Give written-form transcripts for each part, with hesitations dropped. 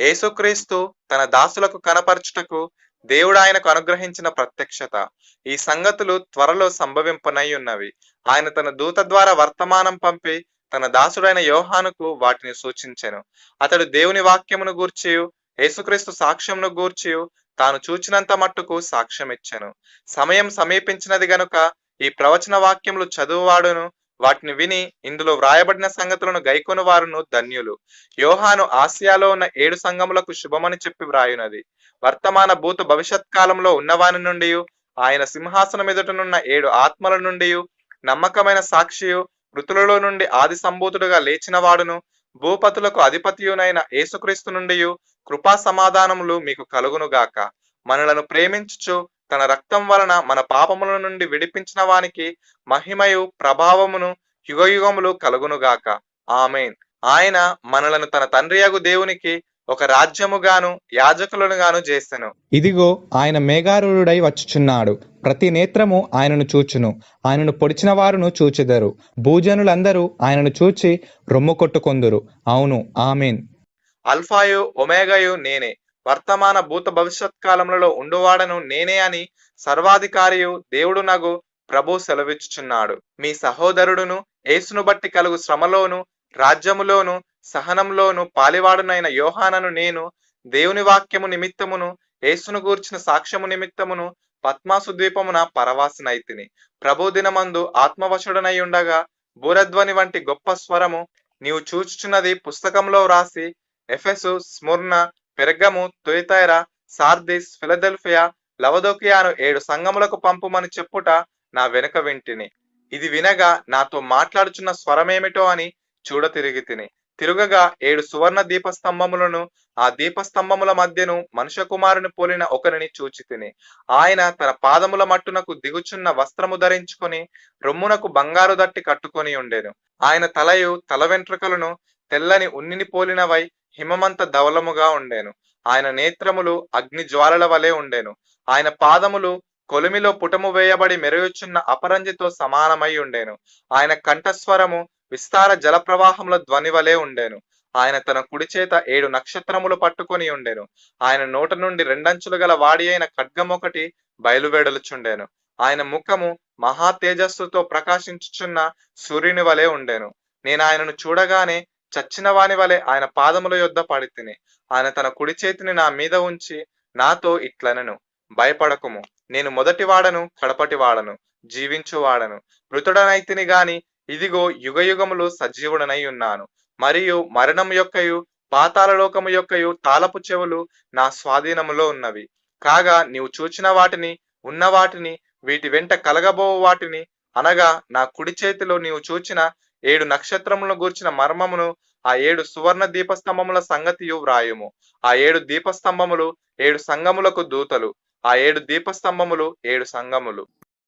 యేసుక్రీస్తు తన దాసులకు కనపరచుటకు దేవుడు ఆయనకు అనుగ్రహించిన ప్రత్యక్షత. ఈ సంగతులు త్వరలో సంభవింపనై ఉన్నవి. ఆయన తన దూత ద్వారా వర్తమానం పంపి తన దాసుడైన యోహానుకు వాటిని సూచించెను. అతడు దేవుని వాక్యమును గూర్చియు యేసుక్రీస్తు సాక్ష్యమును గూర్చియు తాను చూచినంత మట్టుకు సాక్ష్యమిచ్చెను. సమయం సమీపించినది గనుక ఈ ప్రవచన వాక్యములు చదువువాడును వాటిని విని ఇందులో వ్రాయబడిన సంగతులను గైకొను వారును ధన్యులు. యోహాను ఆసియాలో ఉన్న 7 సంఘములకు శుభమని చెప్పి వ్రాయునది. వర్తమాన భూత భవిష్యత్ కాలంలో ఉన్నవాని నుండి, ఆయన సింహాసనం ఎదుటనున్న 7 ఆత్మల నుండి, నమ్మకమైన సాక్షియు, మృతులలో నుండి ఆది సంభూతుడుగా లేచిన వాడును, భూపతులకు అధిపతియునైన యేసుక్రీస్తు నుండి కృపా సమాధానములు మీకు కలుగునుగాక. మనలను ప్రేమించుచు తన రక్తం వలన మన పాపముల నుండి విడిపించిన వానికి మహిమయు ప్రభావమును యుగయుగములు కలుగునుగాక. ఆమేన్. ఆయన మనలను తన తండ్రియగు దేవునికి ఒక రాజ్యముగాను యాజకులను గాను చేసెను. ఇదిగో ఆయన మేఘారూఢుడై వచ్చుచున్నాడు. ప్రతి నేత్రము ఆయనను చూచును. ఆయనను పొడిచిన వారును చూచెదరు. భూజనులందరూ ఆయనను చూచి రొమ్ము కొట్టుకొందురు. అవును, ఆమేన్. అల్ఫాయు ఒమేగయు నేనే, వర్తమాన భూత భవిష్యత్ కాలములలో ఉండువాడను నేనే అని సర్వాధికారియు దేవుడు నగు ప్రభు సెలవిచ్చుచున్నాడు. మీ సహోదరుడును యేసును బట్టి కలుగు శ్రమలోను రాజ్యములోను సహనంలోను పాలివాడునైన యోహానను నేను దేవుని వాక్యము నిమిత్తమును యేసును గూర్చిన సాక్ష్యము నిమిత్తమును పద్మాసు ద్వీపమున పరవాసినైతిని. ప్రభు దినమందు ఆత్మవశుడనై ఉండగా బూరధ్వని వంటి గొప్ప స్వరము నీవు చూచుచున్నది పుస్తకంలో వ్రాసి Ephesus, Smyrna, Pergamum, Thyatira, Sardis, Philadelphia, లవదొకియాను 7 సంఘములకు పంపుమని చెప్పుట నా వెనుక వింటిని. ఇది వినగా నాతో మాట్లాడుచున్న స్వరమేమిటో అని చూడ తిరిగితిని. తిరుగగా 7 సువర్ణ దీపస్తంభములను, ఆ దీపస్తంభముల మధ్యను మనుష్య కుమారుని పోలిన ఒకరిని చూచితిని. ఆయన తన పాదముల మట్టునకు దిగుచున్న వస్త్రము ధరించుకొని రొమ్మునకు బంగారు దట్టి కట్టుకొని ఉండెను. ఆయన తలయు తల వెంట్రుకలను తెల్లని ఉన్నిని పోలినవై హిమమంత ధవలముగా ఉండెను. ఆయన నేత్రములు అగ్ని జ్వాలల వలె ఉండెను. ఆయన పాదములు కొలిమిలో పుటము వేయబడి మెరుగుచున్న అపరంజితో సమానమై ఉండెను. ఆయన కంఠస్వరము విస్తార జల ప్రవాహముల ధ్వని వలె ఉండెను. ఆయన తన కుడి చేత 7 నక్షత్రములు పట్టుకొని ఉండెను. ఆయన నోట నుండి 2 అంచులు గల వాడి అయిన ఖడ్గమొకటి బయలువెడలుచుండెను. ఆయన ముఖము మహా తేజస్సుతో ప్రకాశించుచున్న సూర్యుని వలె ఉండెను. నేను ఆయనను చూడగానే చచ్చిన వాని వలె ఆయన పాదముల యొద్ద పడితిని. ఆయన తన కుడి చేతిని నా మీద ఉంచి నాతో ఇట్లనెను, భయపడకుము, నేను మొదటి వాడను కడపటి వాడను జీవించువాడను. మృతుడనైతిని గాని ఇదిగో యుగయుగములు సజీవుడనై ఉన్నాను. మరియు మరణం యొక్కయు పాతాళలోకము యొక్కయు తాళపు చెవులు నా స్వాధీనములో ఉన్నవి. కాగా నీవు చూచిన వాటిని, ఉన్న వాటిని, వీటి వెంట కలగబోవు వాటిని, అనగా నా కుడి చేతిలో నీవు చూచిన 7 నక్షత్రములను గూర్చిన మర్మమును, ఆ 7 సువర్ణ దీపస్తంభముల సంగతియు వ్రాయుము. ఆ 7 దీపస్తంభములు 7 సంఘములకు దూతలు, ఆ 7 దీపస్తంభములు 7 సంఘములు.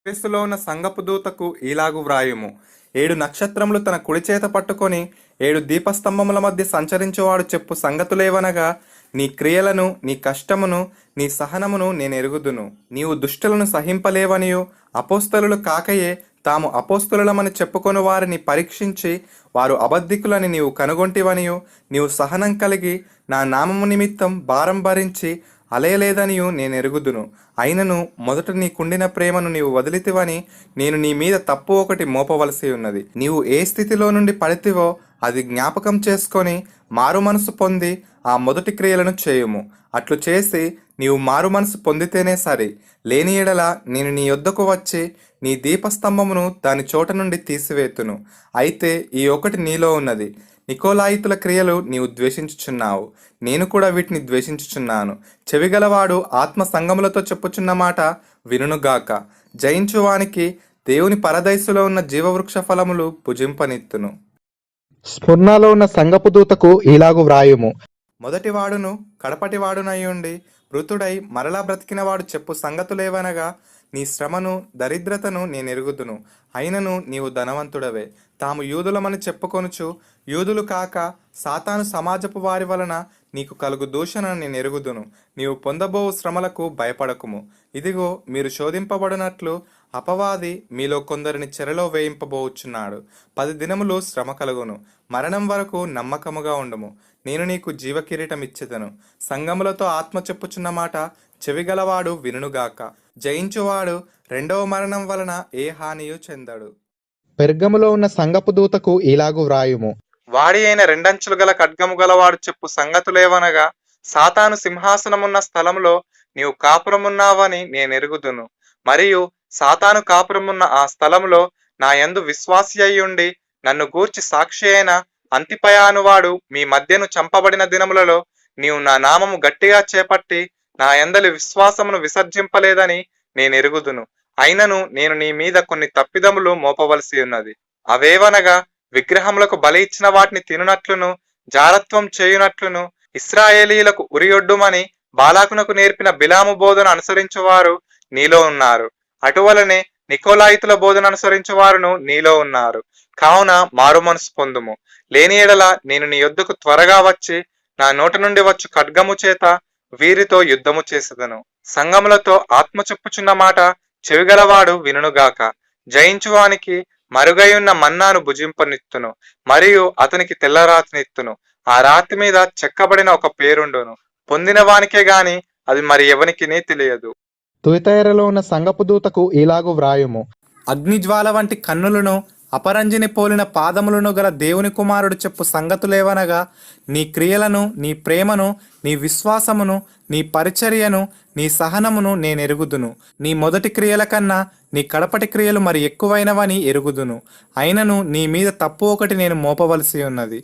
క్రీస్తులో ఉన్న సంఘపు దూతకు ఈలాగు వ్రాయుము. 7 నక్షత్రములు తన కుడి చేత పట్టుకొని 7 దీపస్తంభముల మధ్య సంచరించువాడు చెప్పు సంగతులేవనగా, నీ క్రియలను, నీ కష్టమును, నీ సహనమును నేను ఎరుగుదును. నీవు దుష్టులను సహింపలేవనియు, అపోస్తలులు కాకయే తాము అపోస్తలులమని చెప్పుకొని వారిని పరీక్షించి వారు అబద్ధికులని నీవు కనుగొంటివనియు, నీవు సహనం కలిగి నా నామము నిమిత్తం భారం భరించి అలయలేదనియు నేను ఎరుగుదును. అయినను మొదట నీకుండిన ప్రేమను నీవు వదిలితివని నేను నీ మీద తప్పు ఒకటి మోపవలసి ఉన్నది. నీవు ఏ స్థితిలో నుండి పడితివో అది జ్ఞాపకం చేసుకొని మారు మనసు పొంది ఆ మొదటి క్రియలను చేయుము. అట్లు చేసి నీవు మారు మనసు పొందితేనే సరి. లేని ఎడల నేను నీ యొద్దకు వచ్చి నీ దీపస్తంభమును దాని చోట నుండి తీసివేతును. అయితే ఈ ఒకటి నీలో ఉన్నది, నికోలాయితుల క్రియలు నీవు ద్వేషించుచున్నావు, నేను కూడా వీటిని ద్వేషించుచున్నాను. చెవిగలవాడు ఆత్మ సంగములతో చెప్పుచున్న మాట వినుగాక. జయించువానికి దేవుని పరదైసులో ఉన్న జీవవృక్ష ఫలములు భుజింపనిత్తును. స్ఫుర్ణలో ఉన్న సంఘపు దూతకు ఇలాగు వ్రాయుము. మొదటివాడును కడపటివాడునయ్యుండి మృతుడై మరలా బ్రతికినవాడు చెప్పు సంగతులేవనగా, నీ శ్రమను దరిద్రతను నేనెరుగుదును. అయినను నీవు ధనవంతుడవే. తాము యూదులమని చెప్పుకొనుచు యూదులు కాక సాతాను సమాజపు వారి వలన నీకు కలుగు దూషణ నేను ఎరుగుదును. నీవు పొందబోవు శ్రమలకు భయపడకుము. ఇదిగో మీరు శోధింపబడినట్లు అపవాది మీలో కొందరిని చెరలో వేయింపబోచున్నాడు. 10 దినములు శ్రమ కలుగును. మరణం వరకు నమ్మకముగా ఉండుము. నేను నీకు జీవకిరీటం ఇచ్చెదను. సంగములతో ఆత్మ చెప్పుచున్న మాట చెవిగలవాడు వినుగాక. జయించువాడు రెండవ మరణం వలన ఏ హానియు చెందడు. పెర్గములో ఉన్న సంగపు దూతకు ఇలాగు వ్రాయుము. వాడి అయిన రెండంచులు గల ఖడ్గము గలవాడు చెప్పు సంగతులేవనగా, సాతాను సింహాసనమున్న స్థలములో నీవు కాపురమున్నావని నేనెరుగుదును. మరియు సాతాను కాపురమున్న ఆ స్థలములో నా యందు విశ్వాసి అయ్యుండి నన్ను గూర్చి సాక్షి అయిన అంతిపయానువాడు మీ మధ్యను చంపబడిన దినములలో నీవు నా నామము గట్టిగా చేపట్టి నా యందలి విశ్వాసమును విసర్జింపలేదని నేనెరుగుదును. అయినను నేను నీ మీద కొన్ని తప్పిదములు మోపవలసి ఉన్నది. అవేవనగా, విగ్రహములకు బలి ఇచ్చిన వాటిని తినునట్లును, జారత్వం చేయునట్లును, ఇశ్రాయేలీలకు ఉరియొడ్డుమని బాలాకునకు నేర్పిన బిలాము బోధన అనుసరించువారు నీలో ఉన్నారు. అటువలనే నికోలాయితుల బోధన అనుసరించువారును నీలో ఉన్నారు. కావున మారు మనసు పొందుము. లేని ఎడల నేను నీ యొద్దకు త్వరగా వచ్చి నా నోట నుండి వచ్చు ఖడ్గము చేత వీరితో యుద్ధము చేసేదను. సంగములతో ఆత్మ చెప్పుచున్న మాట చెవిగలవాడు వినుగాక. జయించువానికి మరుగైయున్న మన్నాను భుజింపనిత్తును, మరియు అతనికి తెల్లరాతినిత్తును. ఆ రాతి మీద చెక్కబడిన ఒక పేరుండును. పొందిన వానికే గాని అది మరి ఎవనికినీ తెలియదు. తుయతైరలో ఉన్న సంగపు దూతకు ఇలాగు వ్రాయుము. అగ్నిజ్వాల వంటి కన్నులను, అపరంజిని పోలిన పాదములను గల దేవుని కుమారుడు చెప్పు సంగతులేవనగా, నీ క్రియలను, నీ ప్రేమను, నీ విశ్వాసమును, నీ పరిచర్యను, నీ సహనమును నేనెరుగుదును. నీ మొదటి క్రియల కన్నా నీ కడపటి క్రియలు మరి ఎక్కువైనవని ఎరుగుదును. అయినను నీ మీద తప్పు ఒకటి నేను మోపవలసి ఉన్నది.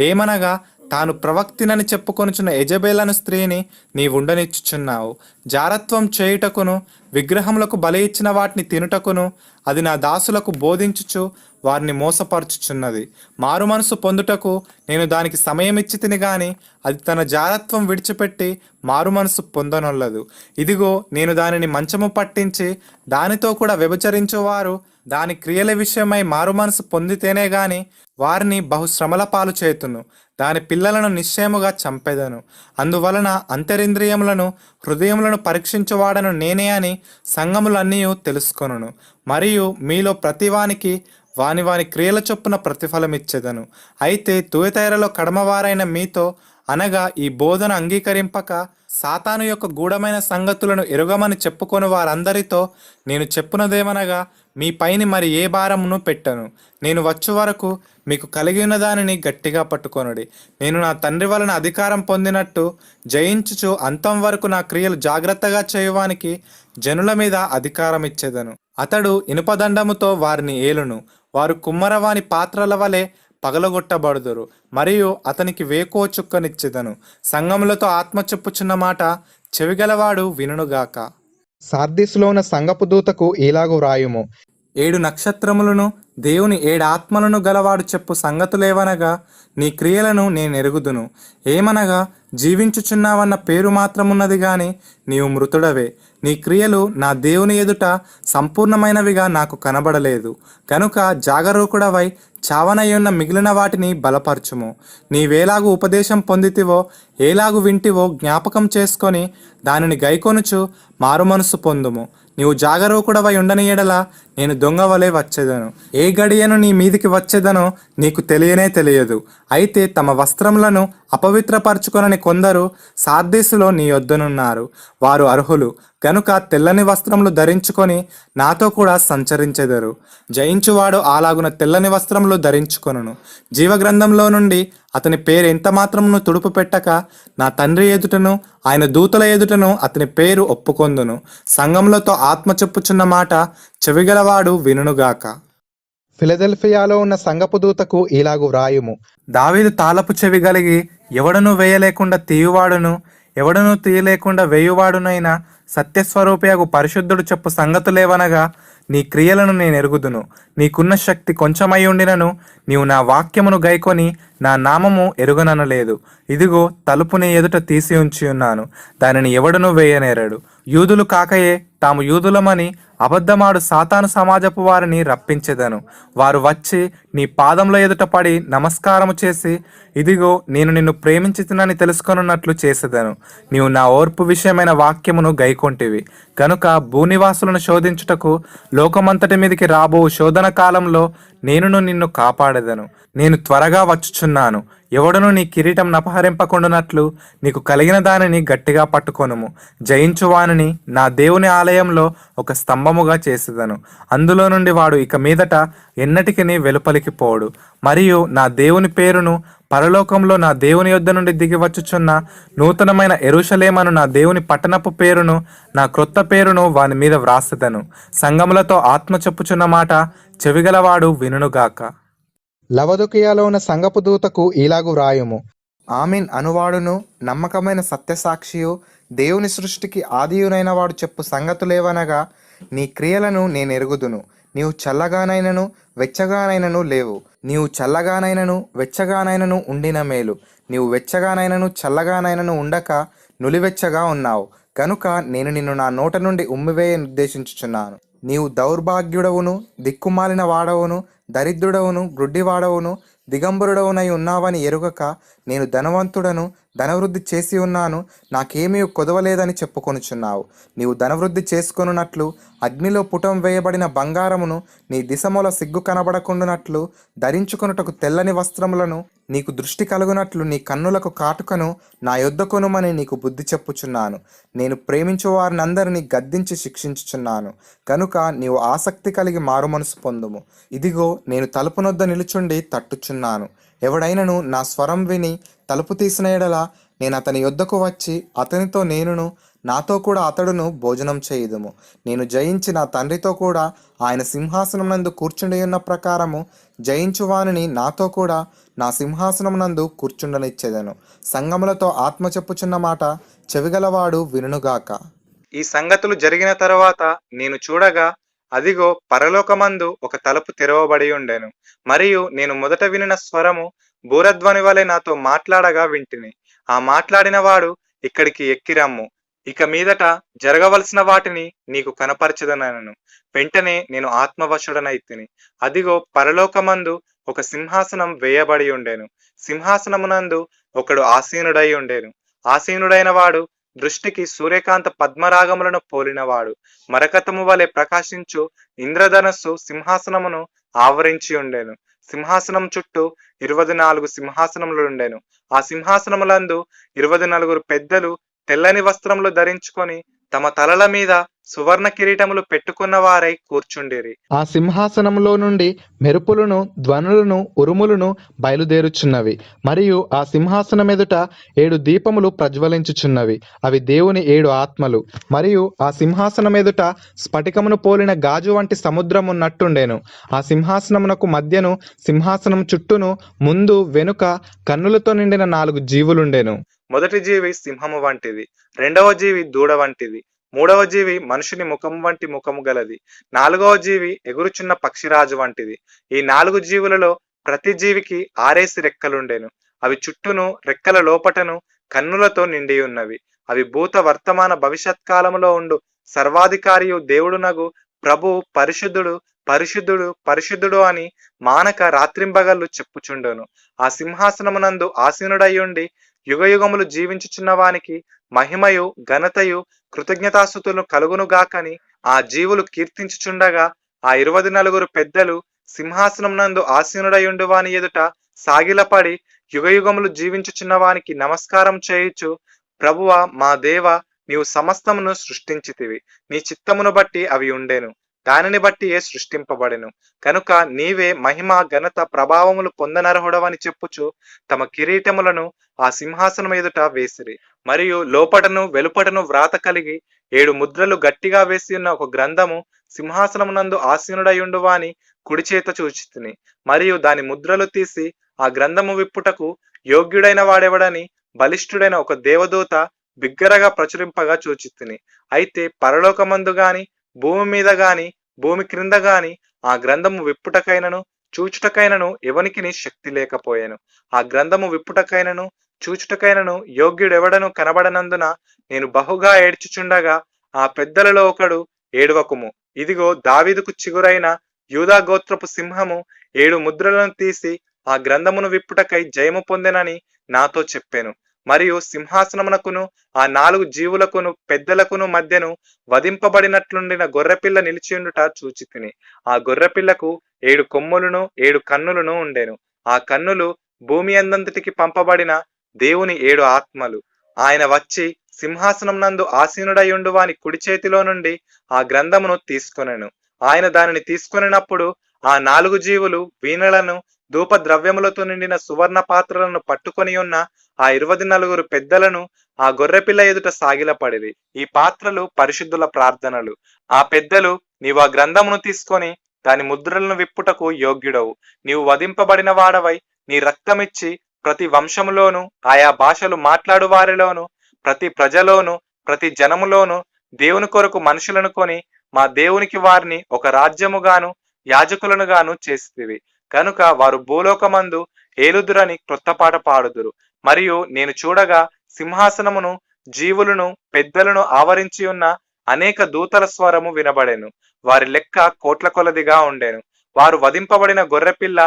ఏమనగా, తాను ప్రవక్తినని చెప్పుకొనుచున్న యెజబెలను స్త్రీని నీవుండనిచ్చుచున్నావు. జారత్వం చేయుటకును, విగ్రహములకు బలి ఇచ్చిన వాటిని తినుటకును అది నా దాసులకు బోధించుచు వారిని మోసపరుచుచున్నది. మారు మనసు పొందుటకు నేను దానికి సమయమిచ్చి తిని గాని అది తన జారత్వం విడిచిపెట్టి మారు మనసు పొందనొల్లదు. ఇదిగో నేను దానిని మంచము పట్టించి దానితో కూడా వ్యభిచరించువారు దాని క్రియల విషయమై మారు మనసు పొందితేనే గాని వారిని బహుశ్రమల పాలు చేతును. దాని పిల్లలను నిశ్చయముగా చంపెదను. అందువలన అంతరింద్రియములను హృదయములను పరీక్షించువాడను నేనే అని సంఘములన్నీ తెలుసుకొనును. మరియు మీలో ప్రతివానికి వాని వాని క్రియల చొప్పున ప్రతిఫలమిచ్చెదను. అయితే తుయతైరలో కడమవారైన మీతో, అనగా ఈ బోధన అంగీకరింపక సాతాను యొక్క గూఢమైన సంగతులను ఎరుగమని చెప్పుకొని వారందరితో నేను చెప్పునదేమనగా, మీ పైని మరి ఏ భారమును పెట్టను. నేను వచ్చు వరకు మీకు కలిగి ఉన్న దానిని గట్టిగా పట్టుకొనుడి. నేను నా తండ్రి వలన అధికారం పొందినట్టు జయించుచు అంతం వరకు నా క్రియలు జాగ్రత్తగా చేయువానికి జనుల మీద అధికారం ఇచ్చేదను. అతడు ఇనుపదండముతో వారిని ఏలును. వారు కుమ్మరవాని పాత్రల వలె పగలగొట్టబడుదురు. మరియు అతనికి వేకువ చుక్కనిచ్చెదను. సంగములతో ఆత్మ చెప్పుచున్న మాట చెవిగలవాడు వినుగాక. సార్దీసులో ఉన్న సంగపు దూతకు ఇలాగు వ్రాయుము. 7 నక్షత్రములను, దేవుని 7 ఆత్మలను గలవాడు చెప్పు సంగతులేవనగా, నీ క్రియలను నేనెరుగుదును. ఏమనగా, జీవించుచున్నావన్న పేరు మాత్రమున్నది గాని నీవు మృతుడవే. నీ క్రియలు నా దేవుని ఎదుట సంపూర్ణమైనవిగా నాకు కనబడలేదు. కనుక జాగరూకుడవై చావనయ్యున్న మిగిలిన వాటిని బలపరచుము. నీవేలాగు ఉపదేశం పొందితివో, ఏలాగు వింటివో జ్ఞాపకం చేసుకొని దానిని గైకొనుచు మారు మనసు పొందుము. నీవు జాగరూకుడవై ఉండని ఎడల నేను దొంగవలే వచ్చేదను. ఏ గడియను నీ మీదికి వచ్చేదనో నీకు తెలియనే తెలియదు. అయితే తమ వస్త్రములను అపవిత్రపరచుకొనని కొందరు సార్దీసులో నీ యొద్దనున్నారు. వారు అర్హులు గనుక తెల్లని వస్త్రములు ధరించుకొని నాతో కూడా సంచరించెదరు. జయించువాడు అలాగున తెల్లని వస్త్రములు ధరించుకొనును. జీవగ్రంథంలో నుండి అతని పేరు ఎంత మాత్రమును తుడుపు పెట్టక నా తండ్రి ఎదుటను ఆయన దూతల ఎదుటను అతని పేరు ఒప్పుకొందును. సంఘములతో ఆత్మ చెప్పుచున్న మాట చెవిగలవాడు వినుగాక. ఫిలదెల్ఫియాలో ఉన్న సంగపు దూతకు ఇలాగు వ్రాయుము. దావీదు తాళపు చెవి కలిగి ఎవడను వేయలేకుండా తీయువాడును, ఎవడను తీయలేకుండా వేయువాడునైన సత్యస్వరూపియగు పరిశుద్ధుడు చెప్పు సంగతులేవనగా, నీ క్రియలను నేను ఎరుగుదును. నీకున్న శక్తి కొంచెమై ఉండినను నీవు నా వాక్యమును గైకొని నా నామము ఎరుగననలేదు. ఇదిగో తలుపు నీ ఎదుట తీసి ఉంచి ఉన్నాను, దానిని ఎవడునూ వేయనేరడు. యూదులు కాకయే తాము యూదులమని అబద్ధమాడు సాతాను సమాజపు వారిని రప్పించెదను. వారు వచ్చి నీ పాదముల ఎదుట పడి నమస్కారము చేసి, ఇదిగో నేను నిన్ను ప్రేమించుచునని తెలుసుకొనున్నట్లు చేసేదను. నీవు నా ఓర్పు విషయమైన వాక్యమును గైకొంటివి కనుక భూనివాసులను శోధించుటకు లోకమంతటి మీదికి రాబో శోధన కాలంలో నేనును నిన్ను కాపాడెదను. నేను త్వరగా వచ్చుచున్నాను. ఎవడును నీ కిరీటం నపహరింపకుండునట్లు నీకు కలిగిన దానిని గట్టిగా పట్టుకొనుము. జయించువానిని నా దేవుని ఆలయంలో ఒక స్తంభముగా చేసేదను. అందులో నుండి వాడు ఇక మీదట ఎన్నటికిని వెలుపలికి పోడు. మరియు నా దేవుని పేరును, పరలోకంలో నా దేవుని యొద్ద నుండి దిగి వచ్చుచున్న నూతనమైన యెరూషలేమను నా దేవుని పట్టణపు పేరును, నా క్రొత్త పేరును వాని మీద వ్రాసెదను. సంగములతో ఆత్మ చెప్పుచున్న మాట చెవిగలవాడు వినుగాక. లవొదికయలో ఉన్న సంఘపు దూతకు ఇలాగు వ్రాయుము. ఆమీన్ అనువాడును నమ్మకమైన సత్యసాక్షియు దేవుని సృష్టికి ఆదియునైన వాడు చెప్పు సంగతులేవనగా, నీ క్రియలను నేను ఎరుగుదును. నీవు చల్లగానైనను వెచ్చగానైనను లేవు. నీవు చల్లగానైనను వెచ్చగానైనను ఉండిన మేలు. నీవు వెచ్చగానైనను చల్లగానైనను ఉండక నులివెచ్చగా ఉన్నావు. కనుక నేను నిన్ను నా నోట నుండి ఉమ్మివేయ నిర్దేశించుచున్నాను. నీవు దౌర్భాగ్యుడవును, దిక్కుమాలిన వాడవును, దరిద్రుడవును, గ్రుడ్డివాడవును, దిగంబరుడవునై ఉన్నావని ఎరుగక, నేను ధనవంతుడను, ధనవృద్ధి చేసి ఉన్నాను, నాకేమీ కొదవలేదని చెప్పుకొనుచున్నావు. నీవు ధనవృద్ధి చేసుకొనున్నట్లు అగ్నిలో పుటం వేయబడిన బంగారమును, నీ దిశముల సిగ్గు కనబడకుండునట్లు ధరించుకొనుటకు తెల్లని వస్త్రములను, నీకు దృష్టి కలుగునట్లు నీ కన్నులకు కాటుకను నా యొద్ద కొనుమని నీకు బుద్ధి చెప్పుచున్నాను. నేను ప్రేమించు వారినందరినీ గద్దించి శిక్షించుచున్నాను. కనుక నీవు ఆసక్తి కలిగి మారుమనసు పొందుము. ఇదిగో నేను తలుపునొద్ద నిలుచుండి తట్టుచున్నాను. ఎవడైనను నా స్వరం విని తలుపు తీసిన ఎడల నేను అతని యొద్దకు వచ్చి అతనితో నేనును, నాతో కూడా అతడును భోజనం చేయుదుము. నేను జయించి నా తండ్రితో కూడా ఆయన సింహాసనం నందు కూర్చుండి ఉన్న ప్రకారము జయించువానిని నాతో కూడా నా సింహాసనం నందు కూర్చుండనిచ్చేదను. సంగములతో ఆత్మ చెప్పుచున్న మాట చెవిగలవాడు వినుగాక. ఈ సంగతులు జరిగిన తరువాత నేను చూడగా, అదిగో పరలోకమందు ఒక తలుపు తెరవబడి ఉండెను. మరియు నేను మొదట వినిన స్వరము బూరధ్వని వలె నాతో మాట్లాడగా వింటిని. ఆ మాట్లాడిన వాడు, ఇక్కడికి ఎక్కిరమ్ము, ఇక మీదట జరగవలసిన వాటిని నీకు కనపరచదనను. వెంటనే నేను ఆత్మవశుడనైతిని. అదిగో పరలోకమందు ఒక సింహాసనం వేయబడి ఉండెను. సింహాసనమునందు ఒకడు ఆసీనుడై ఉండెను. ఆసీనుడైన వాడు దృష్టికి సూర్యకాంత పద్మరాగములను పోలినవాడు. మరకతము వలె ప్రకాశించు ఇంద్రధనస్సు సింహాసనమును ఆవరించి ఉండెను. సింహాసనం చుట్టూ 24 సింహాసనములుండెను. ఆ సింహాసనములందు 24 పెద్దలు తెల్లని వస్త్రములు ధరించుకొని తమ తలల మీద సువర్ణ కిరీటములు పెట్టుకున్న వారై కూర్చుండిరి. ఆ సింహాసనములో నుండి మెరుపులను, ధ్వనులను, ఉరుములను బయలుదేరుచున్నవి. మరియు ఆ సింహాసనం ఎదుట 7 దీపములు ప్రజ్వలించుచున్నవి. అవి దేవుని 7 ఆత్మలు. మరియు ఆ సింహాసనం ఎదుట స్ఫటికమును పోలిన గాజు వంటి సముద్రం ఉన్నట్టుండెను. ఆ సింహాసనమునకు మధ్యను, సింహాసనం చుట్టూను, ముందు వెనుక కన్నులతో నిండిన 4 జీవులుండెను. మొదటి జీవి సింహము వంటిది, రెండవ జీవి దూడ వంటిది, మూడవ జీవి మనుషుని ముఖము వంటి ముఖము గలది, నాలుగవ జీవి ఎగురుచున్న పక్షిరాజు వంటిది. ఈ 4 జీవులలో ప్రతి జీవికి 6 రెక్కలుండెను. అవి చుట్టూను రెక్కల లోపటను కన్నులతో నిండి ఉన్నవి. అవి భూత వర్తమాన భవిష్యత్ కాలములో ఉండు సర్వాధికారియు దేవుడునగు ప్రభు పరిశుద్ధుడు, పరిశుద్ధుడు, పరిశుద్ధుడు అని మానక రాత్రింబగళ్ళు చెప్పుచుండును. ఆ సింహాసనమునందు ఆసీనుడయ్యుండి యుగయుగములు జీవించుచున్న వానికి మహిమయు, ఘనతయు, కృతజ్ఞతాస్తుతులను కలుగునుగాకని ఆ జీవులు కీర్తించుచుండగా, ఆ 24 పెద్దలు సింహాసనం నందు ఆసీనుడయుండు వాని ఎదుట సాగిలపడి యుగయుగములు జీవించుచున్న వానికి నమస్కారం చేయుచు, ప్రభువా మా దేవ, నీవు సమస్తమును సృష్టించితివి. నీ చిత్తమును బట్టి అవి ఉండెను, దానిని బట్టి సృష్టింపబడెను. కనుక నీవే మహిమ, ఘనత, ప్రభావములు పొందనర్హుడవని చెప్పుచు తమ కిరీటములను ఆ సింహాసనం ఎదుట వేసిరి. మరియు లోపటను వెలుపటను వ్రాత కలిగి 7 ముద్రలు గట్టిగా వేసి ఉన్న ఒక గ్రంథము సింహాసనమునందు ఆసీనుడయుండు వాని కుడి చేత చూచితిని. మరియు దాని ముద్రలు తీసి ఆ గ్రంథము విప్పుటకు యోగ్యుడైన వాడెవడని బలిష్ఠుడైన ఒక దేవదూత బిగ్గరగా ప్రచురింపగా చూచితిని. అయితే పరలోకమందు గాని, భూమి మీద గాని, భూమి క్రింద గాని ఆ గ్రంథము విప్పుటకైనను, చూచుటకైనను ఎవనికిని శక్తి లేకపోయెను. ఆ గ్రంథము విప్పుటకైనను చూచుటకైనను యోగ్యుడెవడను కనబడనందున నేను బహుగా ఏడ్చుచుండగా ఆ పెద్దలలో ఒకడు, ఏడవకుము, ఇదిగో దావీదుకు చిగురైన యూదా గోత్రపు సింహము 7 ముద్రలను తీసి ఆ గ్రంథమును విప్పుటకై జయము పొందెనని నాతో చెప్పెను. మరియు సింహాసనమునకును ఆ 4 జీవులకును పెద్దలకును మధ్యను వధింపబడినట్లుండిన గొర్రెపిల్ల నిలిచియుండుట చూచితిని. ఆ గొర్రెపిల్లకు 7 కొమ్ములును 7 కన్నులను ఉండెను. ఆ కన్నులు భూమి అందంతటికి పంపబడిన దేవుని 7 ఆత్మలు. ఆయన వచ్చి సింహాసనం నందు ఆసీనుడయుండు వాని కుడి చేతిలో నుండి ఆ గ్రంథమును తీసుకొనెను. ఆయన దానిని తీసుకొనినప్పుడు ఆ 4 జీవులు వీణలను ధూప ద్రవ్యములతో నిండిన సువర్ణ పాత్రలను పట్టుకొని ఉన్న ఆ 24 పెద్దలను ఆ గొర్రెపిల్ల ఎదుట సాగిలపడిరి. ఈ పాత్రలు పరిశుద్ధుల ప్రార్థనలు. ఆ పెద్దలు, నీవు ఆ గ్రంథమును తీసుకొని దాని ముద్రలను విప్పుటకు యోగ్యుడవు. నీవు వధింపబడిన వాడవై నీ రక్తమిచ్చి ప్రతి వంశములోను ఆయా భాషలు మాట్లాడు వారిలోను ప్రతి ప్రజలోను ప్రతి జనములోను దేవుని కొరకు మనుషులను కొని మా దేవునికి వారిని ఒక రాజ్యముగాను యాజకులను గాను చేసితివి. కనుక వారు భూలోకమందు ఏలుదురని క్రొత్త పాట పాడుదురు. మరియు నేను చూడగా సింహాసనమును జీవులను పెద్దలను ఆవరించి ఉన్న అనేక దూతల స్వరము వినబడెను. వారి లెక్క కోట్ల కొలదిగా ఉండెను. వారు వధింపబడిన గొర్రెపిల్ల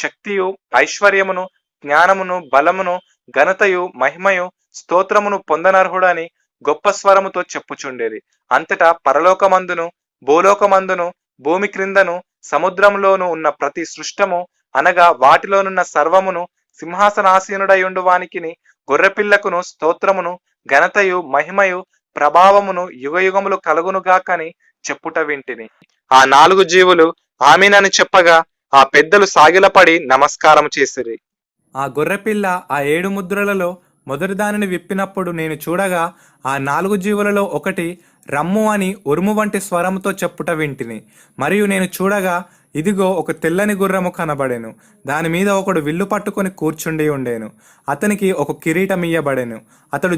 శక్తియు ఐశ్వర్యమును జ్ఞానమును బలమును ఘనతయు మహిమయు స్తోత్రమును పొందనర్హుడని గొప్ప స్వరముతో చెప్పుచుండేది. అంతటా పరలోకమందును భూలోకమందును భూమి క్రిందను సముద్రంలోను ఉన్న ప్రతి సృష్టము అనగా వాటిలోనున్న సర్వమును సింహాసనాసీనుడయుండు వానికిని గొర్రెపిల్లకును స్తోత్రమును ఘనతయు మహిమయు ప్రభావమును యుగయుగములు కలుగునుగాకని చెప్పుట వింటిని. ఆ 4 జీవులు ఆమేనని చెప్పగా ఆ పెద్దలు సాగిలపడి నమస్కారం చేసిరి. ఆ గొర్రెపిల్ల ఆ 7 ముద్రలలో మొదటి దానిని విప్పినప్పుడు నేను చూడగా ఆ 4 జీవులలో ఒకటి రమ్ము అని ఉరుము వంటి స్వరముతో చెప్పుట వింటిని. మరియు నేను చూడగా ఇదిగో ఒక తెల్లని గుర్రము కనబడెను. దాని మీద ఒకడు విల్లు పట్టుకొని కూర్చుండి ఉండేను. అతనికి ఒక కిరీటం ఇయ్యబడెను. అతడు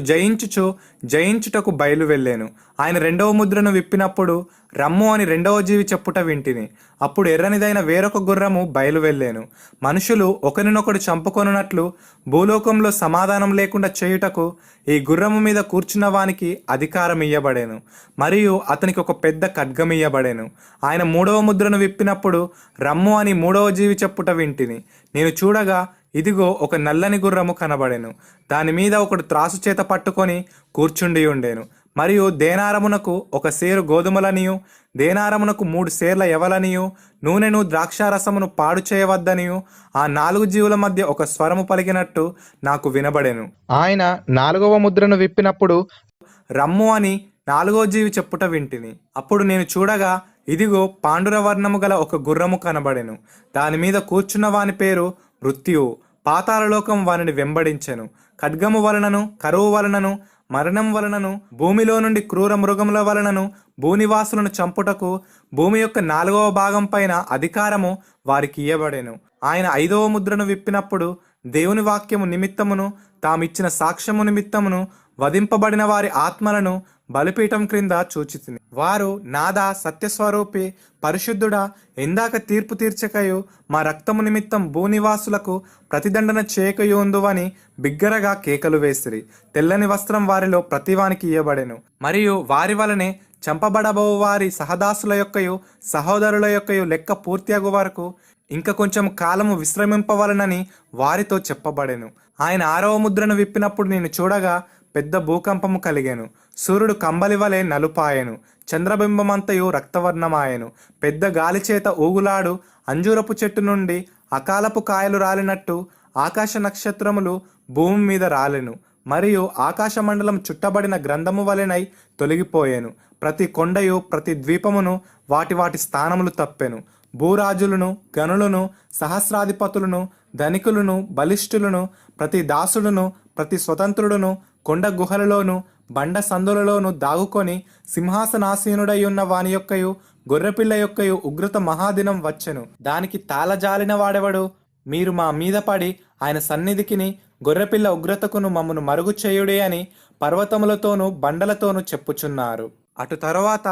జయించుటకు బయలు వెళ్ళాను. ఆయన 2వ ముద్రను విప్పినప్పుడు రమ్ము అని 2వ జీవి చెప్పుట వింటిని. అప్పుడు ఎర్రనిదైన వేరొక గుర్రము బయలు వెళ్ళాను. మనుషులు ఒకరినొకడు చంపుకొనున్నట్లు భూలోకంలో సమాధానం లేకుండా చేయుటకు ఈ గుర్రము మీద కూర్చున్న వానికి అధికారం ఇయ్యబడెను. మరియు అతనికి ఒక పెద్ద ఖడ్గం ఇయ్యబడెను. ఆయన 3వ ముద్రను విప్పినప్పుడు రమ్ము అని 3వ జీవి చెప్పుట వింటిని. నేను చూడగా ఇదిగో ఒక నల్లని గుర్రము కనబడెను. దాని మీద ఒకడు త్రాసు చేత పట్టుకొని కూర్చుండి ఉండేను. మరియు దేనారమునకు 1 సేరు గోధుమలనియు దేనారమునకు 3 సేర్ల యవలనియు నూనెను ద్రాక్షారసమును పాడు చేయవద్దనియు ఆ 4 జీవుల మధ్య ఒక స్వరము పలికినట్టు నాకు వినబడెను. ఆయన 4వ ముద్రను విప్పినప్పుడు రమ్ము అని 4వ జీవి చెప్పుట వింటిని. అప్పుడు నేను చూడగా ఇదిగో పాండురవర్ణము గల ఒక గుర్రము కనబడెను. దాని మీద కూర్చున్న వాని పేరు మృత్యువు. పాతాళలోకం వానిని వెంబడించెను. ఖడ్గము వలనను కరువు వలనను మరణం వలనను భూమిలో నుండి క్రూర మృగముల వలనను భూనివాసులను చంపుటకు భూమి యొక్క 4వ భాగం పైన అధికారము వారికి ఇయ్యబడెను. ఆయన 5వ ముద్రను విప్పినప్పుడు దేవుని వాక్యము నిమిత్తమును తామిచ్చిన సాక్ష్యము నిమిత్తమును వధింపబడిన వారి ఆత్మలను బలిపీఠం క్రింద చూచితిని. వారు నాదా సత్యస్వరూపి పరిశుద్ధుడా, ఎందాక తీర్పు తీర్చకయు మా రక్తము నిమిత్తం భూనివాసులకు ప్రతిదండన చేయకయుందువని బిగ్గరగా కేకలు వేసిరి. తెల్లని వస్త్రం వారిలో ప్రతివానికి ఇయ్యబడెను. మరియు వారి వలనే చంపబడబో వారి సహదాసుల యొక్కయు సహోదరుల యొక్కయు లెక్క పూర్తియగు వరకు ఇంక కొంచెం కాలము విశ్రమింపవలనని వారితో చెప్పబడెను. ఆయన 6వ ముద్రను విప్పినప్పుడు నేను చూడగా పెద్ద భూకంపము కలిగెను. సూర్యుడు కంబలి వలె నలుపాయెను. చంద్రబింబమంతయు రక్తవర్ణమాయెను. పెద్ద గాలి చేత ఊగులాడు అంజూరపు చెట్టు నుండి అకాలపు కాయలు రాలినట్టు ఆకాశ నక్షత్రములు భూమి మీద రాలెను. మరియు ఆకాశ మండలం చుట్టబడిన గ్రంథము వలెనై తొలగిపోయెను. ప్రతి కొండయు ప్రతి ద్వీపమును వాటి వాటి స్థానములు తప్పెను. భూరాజులను గనులను సహస్రాధిపతులను ధనికులను బలిష్ఠులను ప్రతి దాసుడును ప్రతి స్వతంత్రుడును కొండ గుహలలోను బండ సందులలోను దాగుకొని సింహాసనాసీనుడై ఉన్న వాని యొక్కయు గొర్రెపిల్ల యొక్కయు ఉగ్రత మహాదినం వచ్చెను. దానికి తాళజాలిన వాడెవడు? మీరు మా మీద పడి ఆయన సన్నిధికిని గొర్రెపిల్ల ఉగ్రతకును మమ్మను మరుగు చేయుడే అని పర్వతములతోనూ బండలతోనూ చెప్పుచున్నారు. అటు తరువాత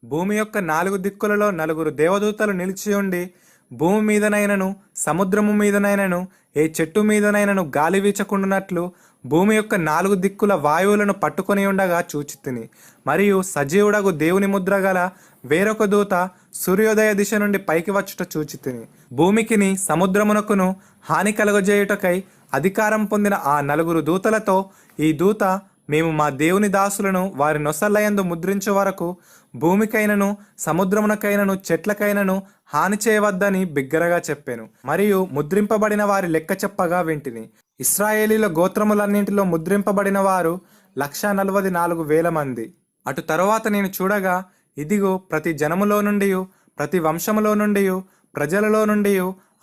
భూమి యొక్క 4 దిక్కులలో 4 దేవదూతలు నిలిచి ఉండి భూమి మీదనైనను సముద్రము మీదనైనను ఏ చెట్టు మీదనైనను గాలి వీచకుండానట్లు భూమి యొక్క 4 దిక్కుల వాయువులను పట్టుకొని ఉండగా చూచితిని. మరియు సజీవుడగు దేవుని ముద్ర గల వేరొక దూత సూర్యోదయ దిశ నుండి పైకి వచ్చుట చూచితిని. భూమికిని సముద్రమునకును హాని కలుగజేయుటకై అధికారం పొందిన ఆ 4 దూతలతో ఈ దూత, మేము మా దేవుని దాసులను వారి నొసళ్ళయందు ముద్రించే వరకు భూమికైనను సముద్రమునకైనను చెట్లకైనను హాని చేయవద్దని బిగ్గరగా చెప్పాను. మరియు ముద్రింపబడిన వారి లెక్క చెప్పగా వింటిని. ఇశ్రాయేలీల గోత్రములన్నింటిలో ముద్రింపబడిన వారు 144,000 మంది. అటు తరువాత నేను చూడగా, ఇదిగో, ప్రతి జనములో నుండి, ప్రతి వంశములో నుండి, ప్రజలలో నుండి,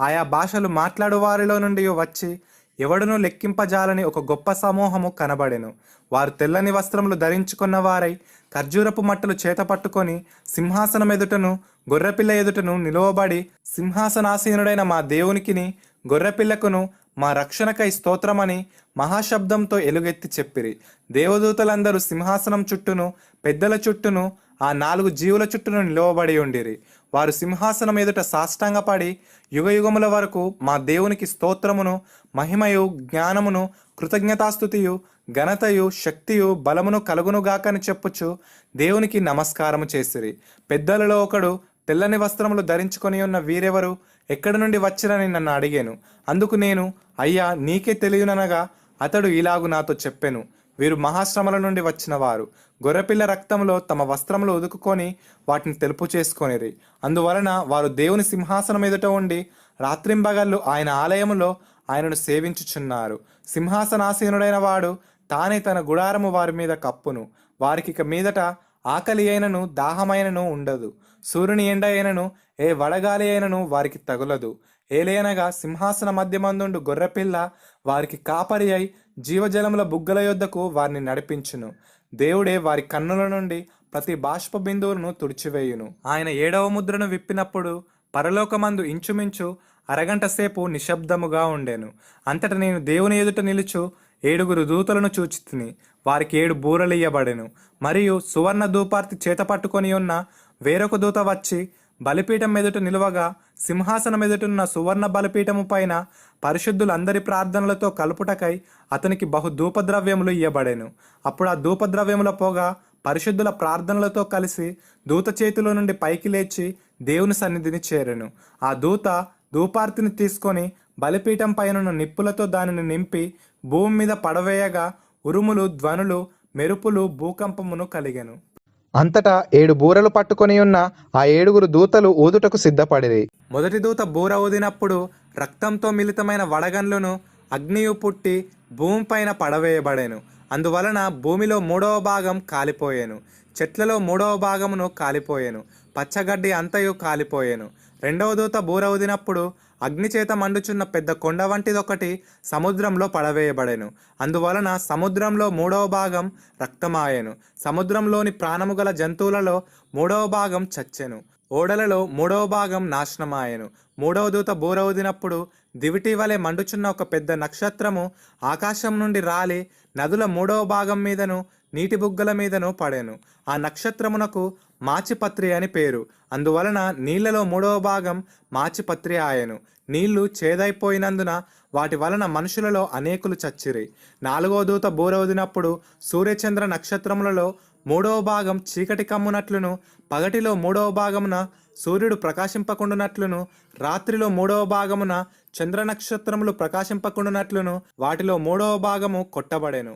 ఆయా భాషలు మాట్లాడు వారిలో నుండి వచ్చి ఎవడునూ లెక్కింపజాలని ఒక గొప్ప సమూహము కనబడెను. వారు తెల్లని వస్త్రములు ధరించుకున్న వారై ఖర్జూరపు మట్టలు చేత పట్టుకొని సింహాసనం ఎదుటను గొర్రెపిల్ల ఎదుటను నిలువబడి, సింహాసనాసీనుడైన మా దేవునికిని గొర్రెపిల్లకును మా రక్షణకై స్తోత్రమని మహాశబ్దంతో ఎలుగెత్తి చెప్పిరి. దేవదూతలందరూ సింహాసనం చుట్టూను పెద్దల చుట్టూను ఆ 4 జీవుల చుట్టూను నిలువబడి ఉండిరి. వారు సింహాసనం ఎదుట సాష్టాంగపడి యుగయుగముల వరకు మా దేవునికి స్తోత్రమును, మహిమయు, జ్ఞానమును, కృతజ్ఞతాస్తుతియు, ఘనతయు, శక్తియు, బలమును కలుగునుగాకని చెప్పుచు దేవునికి నమస్కారము చేసిరి. పెద్దలలో ఒకడు, తెల్లని వస్త్రములు ధరించుకొని ఉన్న వీరెవరు, ఎక్కడి నుండి వచ్చిరని నన్ను అడిగాను. అందుకు నేను, అయ్యా, నీకే తెలియననగా అతడు ఇలాగు నాతో చెప్పెను, వీరు మహాశ్రమల నుండి వచ్చిన వారు. గొర్రెపిల్ల రక్తంలో తమ వస్త్రములు ఉదుకుకొని వాటిని తెలుపు చేసుకొనిరి. అందువలన వారు దేవుని సింహాసనం ఎదుట ఉండి రాత్రింబగళ్ళు ఆయన ఆలయములో ఆయనను సేవించుచున్నారు. సింహాసనాసీనుడైన వాడు తానే తన గుడారము వారి మీద కప్పును. వారికి ఇక మీదట ఆకలి అయినను దాహమైనను ఉండదు. సూర్యుని ఎండ అయినను ఏ వడగాలి అయినను వారికి తగులదు. ఏలయనగా సింహాసన మధ్యమందుండు గొర్రెపిల్ల వారికి కాపరి అయి జీవజలముల బుగ్గల యొద్దకు వారిని నడిపించును. దేవుడే వారి కన్నుల నుండి ప్రతి బాష్ప బిందువులను తుడిచివేయును. ఆయన 7వ ముద్రను విప్పినప్పుడు పరలోకమందు ఇంచుమించు అరగంట సేపు నిశ్శబ్దముగా ఉండెను. అంతట నేను దేవుని ఎదుట నిలుచు 7 దూతలను చూచితిని. వారికి 7 బూరలు ఇయ్యబడెను. మరియు సువర్ణ ధూపార్తి చేత పట్టుకొని ఉన్న వేరొక దూత వచ్చి బలిపీఠం ఎదుట నిలువగా, సింహాసనం ఎదుటున్న సువర్ణ బలిపీఠము పైన పరిశుద్ధులందరి ప్రార్థనలతో కలుపుటకై అతనికి బహు ధూపద్రవ్యములు ఇయ్యబడెను. అప్పుడు ఆ ధూపద్రవ్యముల పొగ పరిశుద్ధుల ప్రార్థనలతో కలిసి దూత చేతిలో నుండి పైకి లేచి దేవుని సన్నిధిని చేరెను. ఆ దూత ధూపార్తిని తీసుకొని బలిపీఠం పైన నిప్పులతో దానిని నింపి భూమి మీద పడవేయగా ఉరుములు, ధ్వనులు, మెరుపులు, భూకంపమును కలిగెను. అంతటా 7 బూరలు పట్టుకొని ఉన్న ఆ 7 దూతలు ఊదుటకు సిద్ధపడిరి. మొదటి దూత బూర ఊదినప్పుడు రక్తంతో మిళితమైన వడగండ్లను, అగ్నియు పుట్టి భూమిపైన పడవేయబడెను. అందువలన భూమిలో 3వ భాగం కాలిపోయెను. చెట్లలో 3వ భాగమును కాలిపోయెను. పచ్చగడ్డి అంతయు కాలిపోయెను. రెండవ దూత బూర ఊదినప్పుడు అగ్నిచేత మండుచున్న పెద్ద కొండ వంటిదొకటి సముద్రంలో పడవేయబడెను. అందువలన సముద్రంలో 3వ భాగం రక్తమాయెను. సముద్రంలోని ప్రాణము గల జంతువులలో 3వ భాగం చచ్చెను. ఓడలలో 3వ భాగం నాశనమాయెను. 3వ దూత బూర ఊదినప్పుడు దివిటి వలె మండుచున్న ఒక పెద్ద నక్షత్రము ఆకాశం నుండి రాలి నదుల 3వ భాగం మీదను నీటి బుగ్గల మీదను పడెను. ఆ నక్షత్రమునకు మాచిపత్రి అని పేరు. అందువలన నీళ్లలో 3వ భాగం మాచిపత్రి ఆయెను. నీళ్లు చేదైపోయినందున వాటి వలన మనుషులలో అనేకులు చచ్చిరి. 4వ దూత బూర ఊదినప్పుడు సూర్యచంద్ర నక్షత్రములలో 3వ భాగం చీకటి కమ్మునట్లును, పగటిలో 3వ భాగమున సూర్యుడు ప్రకాశింపకుండునట్లును, రాత్రిలో 3వ భాగమున చంద్ర నక్షత్రములు ప్రకాశింపకుండునట్లును వాటిలో 3వ భాగము కొట్టబడెను.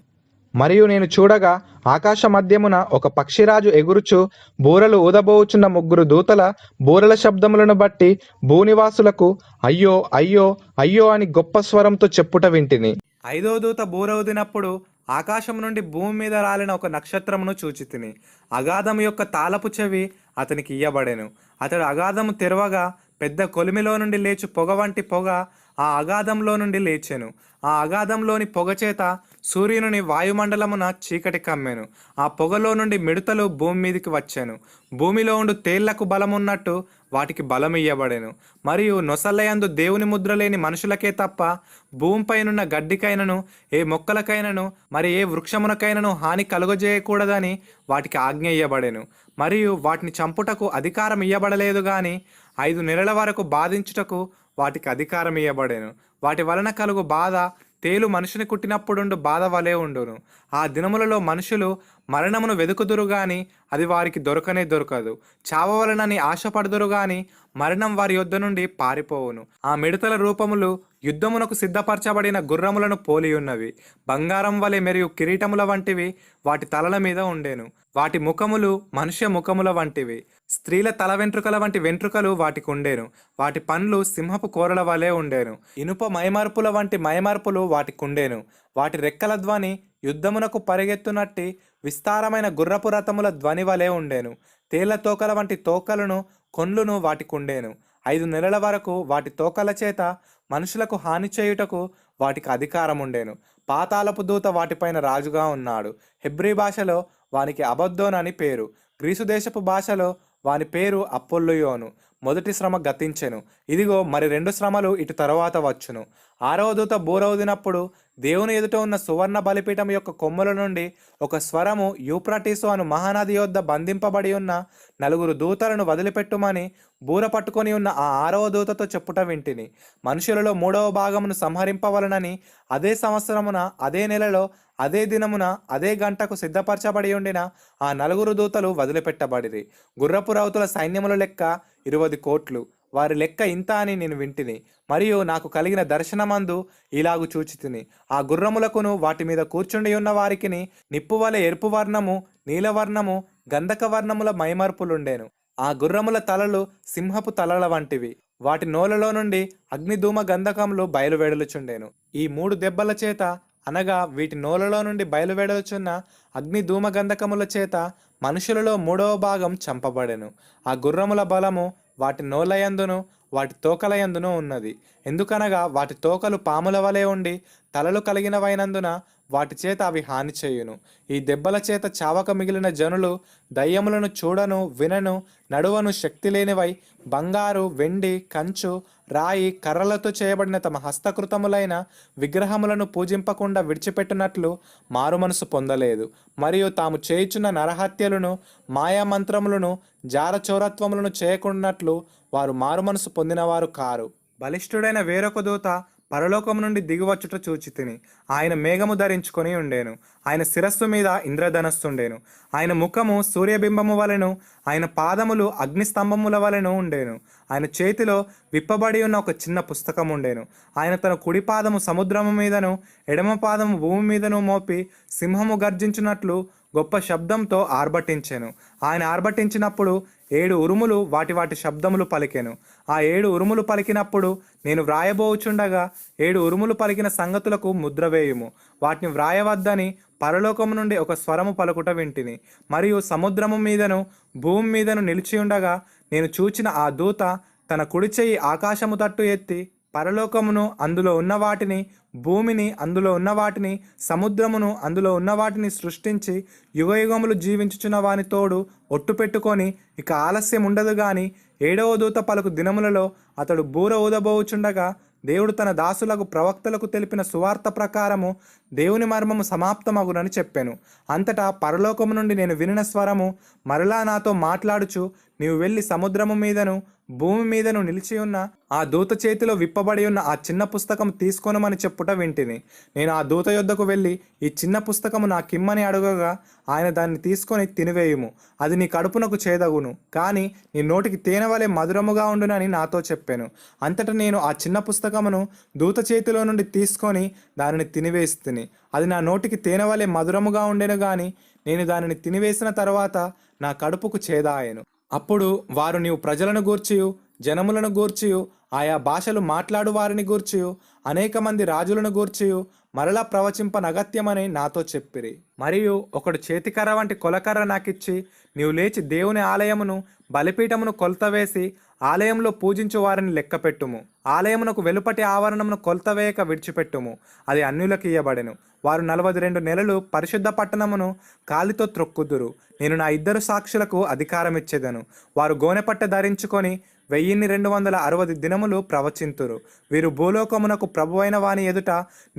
మరియు నేను చూడగా ఆకాశ మధ్యమున ఒక పక్షిరాజు ఎగురుచు బూరలు ఊదబోచున్న 3 దూతల బూరల శబ్దములను బట్టి భూనివాసులకు అయ్యో, అయ్యో, అయ్యో అని గొప్ప స్వరంతో చెప్పుట వింటిని. 5వ దూత బూర ఊదినప్పుడు ఆకాశం నుండి భూమి మీద రాలిన ఒక నక్షత్రమును చూచితిని. అగాధము యొక్క తాళపు చెవి అతనికి ఇయ్యబడెను. అతడు అగాధము తెరవగా పెద్ద కొలిమిలో నుండి లేచు పొగ వంటి పొగ ఆ అగాధంలో నుండి లేచెను. ఆ అగాధంలోని పొగ చేత సూర్యుని వాయుమండలమున చీకటి కమ్మెను. ఆ పొగలో నుండి మిడతలు భూమి మీదకి వచ్చాను. భూమిలో ఉండు తేళ్లకు బలమున్నట్టు వాటికి బలం ఇయ్యబడెను. మరియు నొసల్లయందు దేవుని ముద్ర లేని మనుషులకే తప్ప భూమిపైనున్న గడ్డికైనను ఏ మొక్కలకైనను మరి ఏ వృక్షమునకైనను హాని కలుగజేయకూడదని వాటికి ఆజ్ఞ ఇయ్యబడెను. మరియు వాటిని చంపుటకు అధికారం ఇయ్యబడలేదు గాని 5 నెలల వరకు బాధించుటకు వాటికి అధికారం ఇయ్యబడెను. వాటి వలన కలుగు బాధ తేలు మనుషుని కుట్టినప్పుడుండు బాధ వలె ఉండును. ఆ దినములలో మనుషులు మరణమును వెదుకుదురు గాని అది వారికి దొరకనే దొరకదు. చావవలనని ఆశపడుదురు గాని మరణం వారి యొద్ద నుండి పారిపోవును. ఆ మిడతల రూపములు యుద్ధమునకు సిద్ధపరచబడిన గుర్రములను పోలియున్నవి. బంగారం వలె మరియు కిరీటముల వంటివి వాటి తలల మీద ఉండెను. వాటి ముఖములు మనుష్య ముఖముల వంటివి. స్త్రీల తల వెంట్రుకల వంటి వెంట్రుకలు వాటికి ఉండేను. వాటి పండ్లు సింహపు కోరల వలె ఉండేను. ఇనుప మైమర్పుల వంటి మైమర్పులు వాటికి ఉండేను. వాటి రెక్కల ధ్వని యుద్ధమునకు పరిగెత్తునట్టి విస్తారమైన గుర్రపు రథముల ధ్వని వలె ఉండేను. తేళ్ల తోకల వంటి తోకలను కొండ్లును వాటికి ఉండేను. 5 నెలల వరకు వాటి తోకల చేత మనుషులకు హాని చేయుటకు వాటికి అధికారం ఉండేను. పాతాళపు దూత వాటిపైన రాజుగా ఉన్నాడు. హెబ్రీ భాషలో వానికి అబద్దోన్ అని పేరు. గ్రీసు దేశపు భాషలో వాని పేరు అప్పొల్లుయోను. మొదటి శ్రమ గతించెను, ఇదిగో మరి 2 శ్రమలు ఇటు తరువాత వచ్చును. 6వ దూత బూరవుదినప్పుడు దేవుని ఎదుట ఉన్న సువర్ణ బలిపీఠం యొక్క కొమ్ముల నుండి ఒక స్వరము యూప్రటీసు అను మహానది యొద్ద బంధింపబడి ఉన్న 4 దూతలను వదిలిపెట్టుమని బూర పట్టుకొని ఉన్న ఆ 6వ దూతతో చెప్పుట వింటిని. మనుషులలో 3వ భాగమును సంహరింపవలనని అదే సంవత్సరమున అదే నెలలో అదే దినమున అదే గంటకు సిద్ధపరచబడి ఉండిన ఆ 4 దూతలు వదిలిపెట్టబడిరి. గుర్రపు రౌతుల సైన్యముల లెక్క 20 కోట్లు. వారి లెక్క ఇంత అని నేను వింటిని. మరియు నాకు కలిగిన దర్శనమందు ఇలాగు చూచితిని. ఆ గుర్రములకును వాటి మీద కూర్చుండి ఉన్న వారికిని నిప్పువలె ఎరుపు వర్ణము, నీలవర్ణము, గంధక వర్ణముల మైమర్పులుండెను. ఆ గుర్రముల తలలు సింహపు తలల వంటివి. వాటి నోలలో నుండి అగ్నిధూమ గంధకములు బయలువెడలుచుండెను. ఈ 3 దెబ్బల చేత అనగా వీటి నోలలో నుండి బయలువెడలుచున్న అగ్ని ధూమగంధకముల చేత మనుషులలో 3వ భాగం చంపబడెను. ఆ గుర్రముల బలము వాటి నోలయందును వాటి తోకలయందును ఉన్నది. ఎందుకనగా వాటి తోకలు పాముల వలె ఉండి తలలు కలిగినవైనందున వాటి చేత అవి హాని చేయును. ఈ దెబ్బల చేత చావక మిగిలిన జనులు దయ్యములను చూడను వినను నడువను శక్తి లేనివై బంగారు, వెండి, కంచు, రాయి, కర్రలతో చేయబడిన తమ హస్తకృతములైన విగ్రహములను పూజింపకుండా విడిచిపెట్టినట్లు మారుమనసు పొందలేదు. మరియు తాము చేయుచున్న నరహత్యలను, మాయామంత్రములను, జారచోరత్వములను చేయకున్నట్లు వారు మారుమనసు పొందినవారు కారు. బలిష్ఠుడైన వేరొక దూత పరలోకము నుండి దిగువచ్చుట చూచితిని. ఆయన మేఘము ధరించుకొని ఉండేను. ఆయన శిరస్సు మీద ఇంద్రధనస్సుండేను. ఆయన ముఖము సూర్యబింబము వలెను, ఆయన పాదములు అగ్నిస్తంభముల వలెను ఉండేను. ఆయన చేతిలో విప్పబడి ఉన్న ఒక చిన్న పుస్తకం ఉండేను. ఆయన తన కుడి పాదము సముద్రము మీదను ఎడమ పాదము భూమి మీదను మోపి సింహము గర్జించున్నట్లు గొప్ప శబ్దంతో ఆర్భటించెను. ఆయన ఆర్భటించినప్పుడు 7 ఉరుములు వాటి శబ్దములు పలికెను. ఆ 7 ఉరుములు పలికినప్పుడు నేను వ్రాయబోచుండగా 7 ఉరుములు పలికిన సంగతులకు ముద్ర వేయుము, వాటిని వ్రాయవద్దని పరలోకము నుండి ఒక స్వరము పలుకుట వింటిని. మరియు సముద్రము మీదను భూమి మీదను నిలిచి ఉండగా నేను చూచిన ఆ దూత తన కుడి చెయ్యి ఆకాశము తట్టు ఎత్తి పరలోకమును అందులో ఉన్న వాటిని, భూమిని అందులో ఉన్న వాటిని, సముద్రమును అందులో ఉన్న వాటిని సృష్టించి యుగయుగములు జీవించుచున్న వాని తోడు ఒట్టు పెట్టుకొని ఇక ఆలస్యం ఉండదు గాని 7వ దూత పలుకు దినములలో అతడు బూర ఊదబోచుండగా దేవుడు తన దాసులకు ప్రవక్తలకు తెలిపిన సువార్త ప్రకారము దేవుని మర్మము సమాప్తమగునని చెప్పాను. అంతటా పరలోకము నుండి నేను వినిన స్వరము మరలా నాతో మాట్లాడుచు, నీవు వెళ్ళి సముద్రము మీదను భూమి మీదను నిలిచి ఉన్న ఆ దూత చేతిలో విప్పబడి ఉన్న ఆ చిన్న పుస్తకం తీసుకొనమని చెప్పుట వింటిని. నేను ఆ దూత యొద్దకు వెళ్ళి ఈ చిన్న పుస్తకము నా కిమ్మని అడగగా ఆయన దాన్ని తీసుకొని తినివేయుము, అది నీ కడుపునకు చేదగును, కానీ నీ నోటికి తేనె వలె మధురముగా ఉండునని నాతో చెప్పాను. అంతటా నేను ఆ చిన్న పుస్తకమును దూత చేతిలో నుండి తీసుకొని దానిని తినివేస్తుని. అది నా నోటికి తేనె వలె మధురముగా ఉండెను గాని నేను దానిని తినివేసిన తర్వాత నా కడుపుకు చేదాయెను. అప్పుడు వారు నీవు ప్రజలను గూర్చియు జనములను గూర్చియు ఆయా భాషలు మాట్లాడు వారిని గూర్చియు అనేక మంది రాజులను గూర్చియు మరలా ప్రవచింపనగత్యమని నాతో చెప్పిరి. మరియు ఒకడు చేతికర్ర వంటి కొలకర్ర నాకిచ్చి, నీవు లేచి దేవుని ఆలయమును బలిపీఠమును కొలత వేసి ఆలయంలో పూజించు వారిని లెక్కపెట్టుము. ఆలయమునకు వెలుపటి ఆవరణమును కొలత వేయక విడిచిపెట్టుము, అది అన్యులకు ఇయ్యబడెను. వారు 42 నెలలు పరిశుద్ధ పట్టణమును కాలితో త్రొక్కుదురు. నేను నా 2 సాక్షులకు అధికారం ఇచ్చేదను. వారు గోనెపట్ట ధరించుకొని 1260 దినములు ప్రవచింతురు. వీరు భూలోకమునకు ప్రభువైన వాని ఎదుట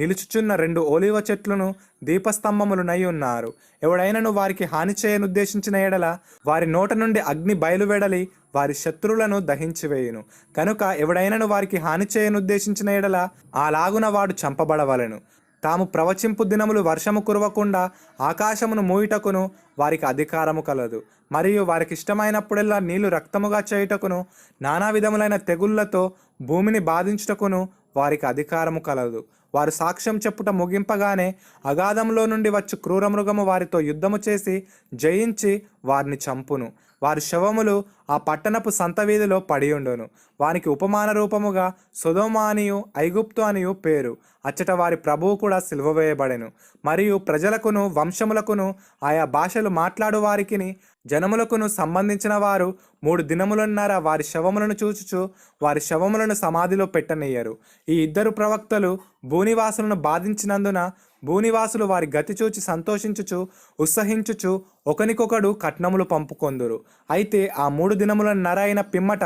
నిలుచుచున్న 2 ఒలీవ చెట్లును దీపస్తంభములునై ఉన్నారు. ఎవడైనను వారికి హాని చేయనుద్దేశించిన ఎడల వారి నోట నుండి అగ్ని బయలువెడలి వారి శత్రువులను దహించివేయును. కనుక ఎవడైనను వారికి హాని చేయనుద్దేశించిన ఎడల అలాగున వాడు చంపబడవలెను. తాము ప్రవచింపు దినములు వర్షము కురవకుండా ఆకాశమును మూయుటకును వారికి అధికారము కలదు. మరియు వారికి ఇష్టమైనప్పుడెల్లా నీళ్లు రక్తముగా చేయుటకును నానా విధములైన తెగుళ్లతో భూమిని బాధించుటకును వారికి అధికారము కలదు. వారు సాక్ష్యం చెప్పుట ముగింపగానే అగాధంలో నుండి వచ్చు క్రూరమృగము వారితో యుద్ధము చేసి జయించి వారిని చంపును. వారి శవములు ఆ పట్టణపు సంత వీధిలో పడియుండును. వానికి ఉపమాన రూపముగా సొదొమ అనియు ఐగుప్తు అనియు పేరు. అచ్చట వారి ప్రభువు కూడా సిలువ వేయబడెను. మరియు ప్రజలకును వంశములకును ఆయా భాషలు మాట్లాడు వారికిని జనములకును సంబంధించిన వారు 3 దినములన్నర వారి శవములను చూచుచు వారి శవములను సమాధిలో పెట్టనీయరు. ఈ 2 ప్రవక్తలు భూనివాసులను బాధించినందున భూనివాసులు వారి గతి చూచి సంతోషించుచు ఉత్సహించుచు ఒకనికొకడు కట్నములు పంపుకొందురు. అయితే ఆ 3 దినములన్నర అయిన పిమ్మట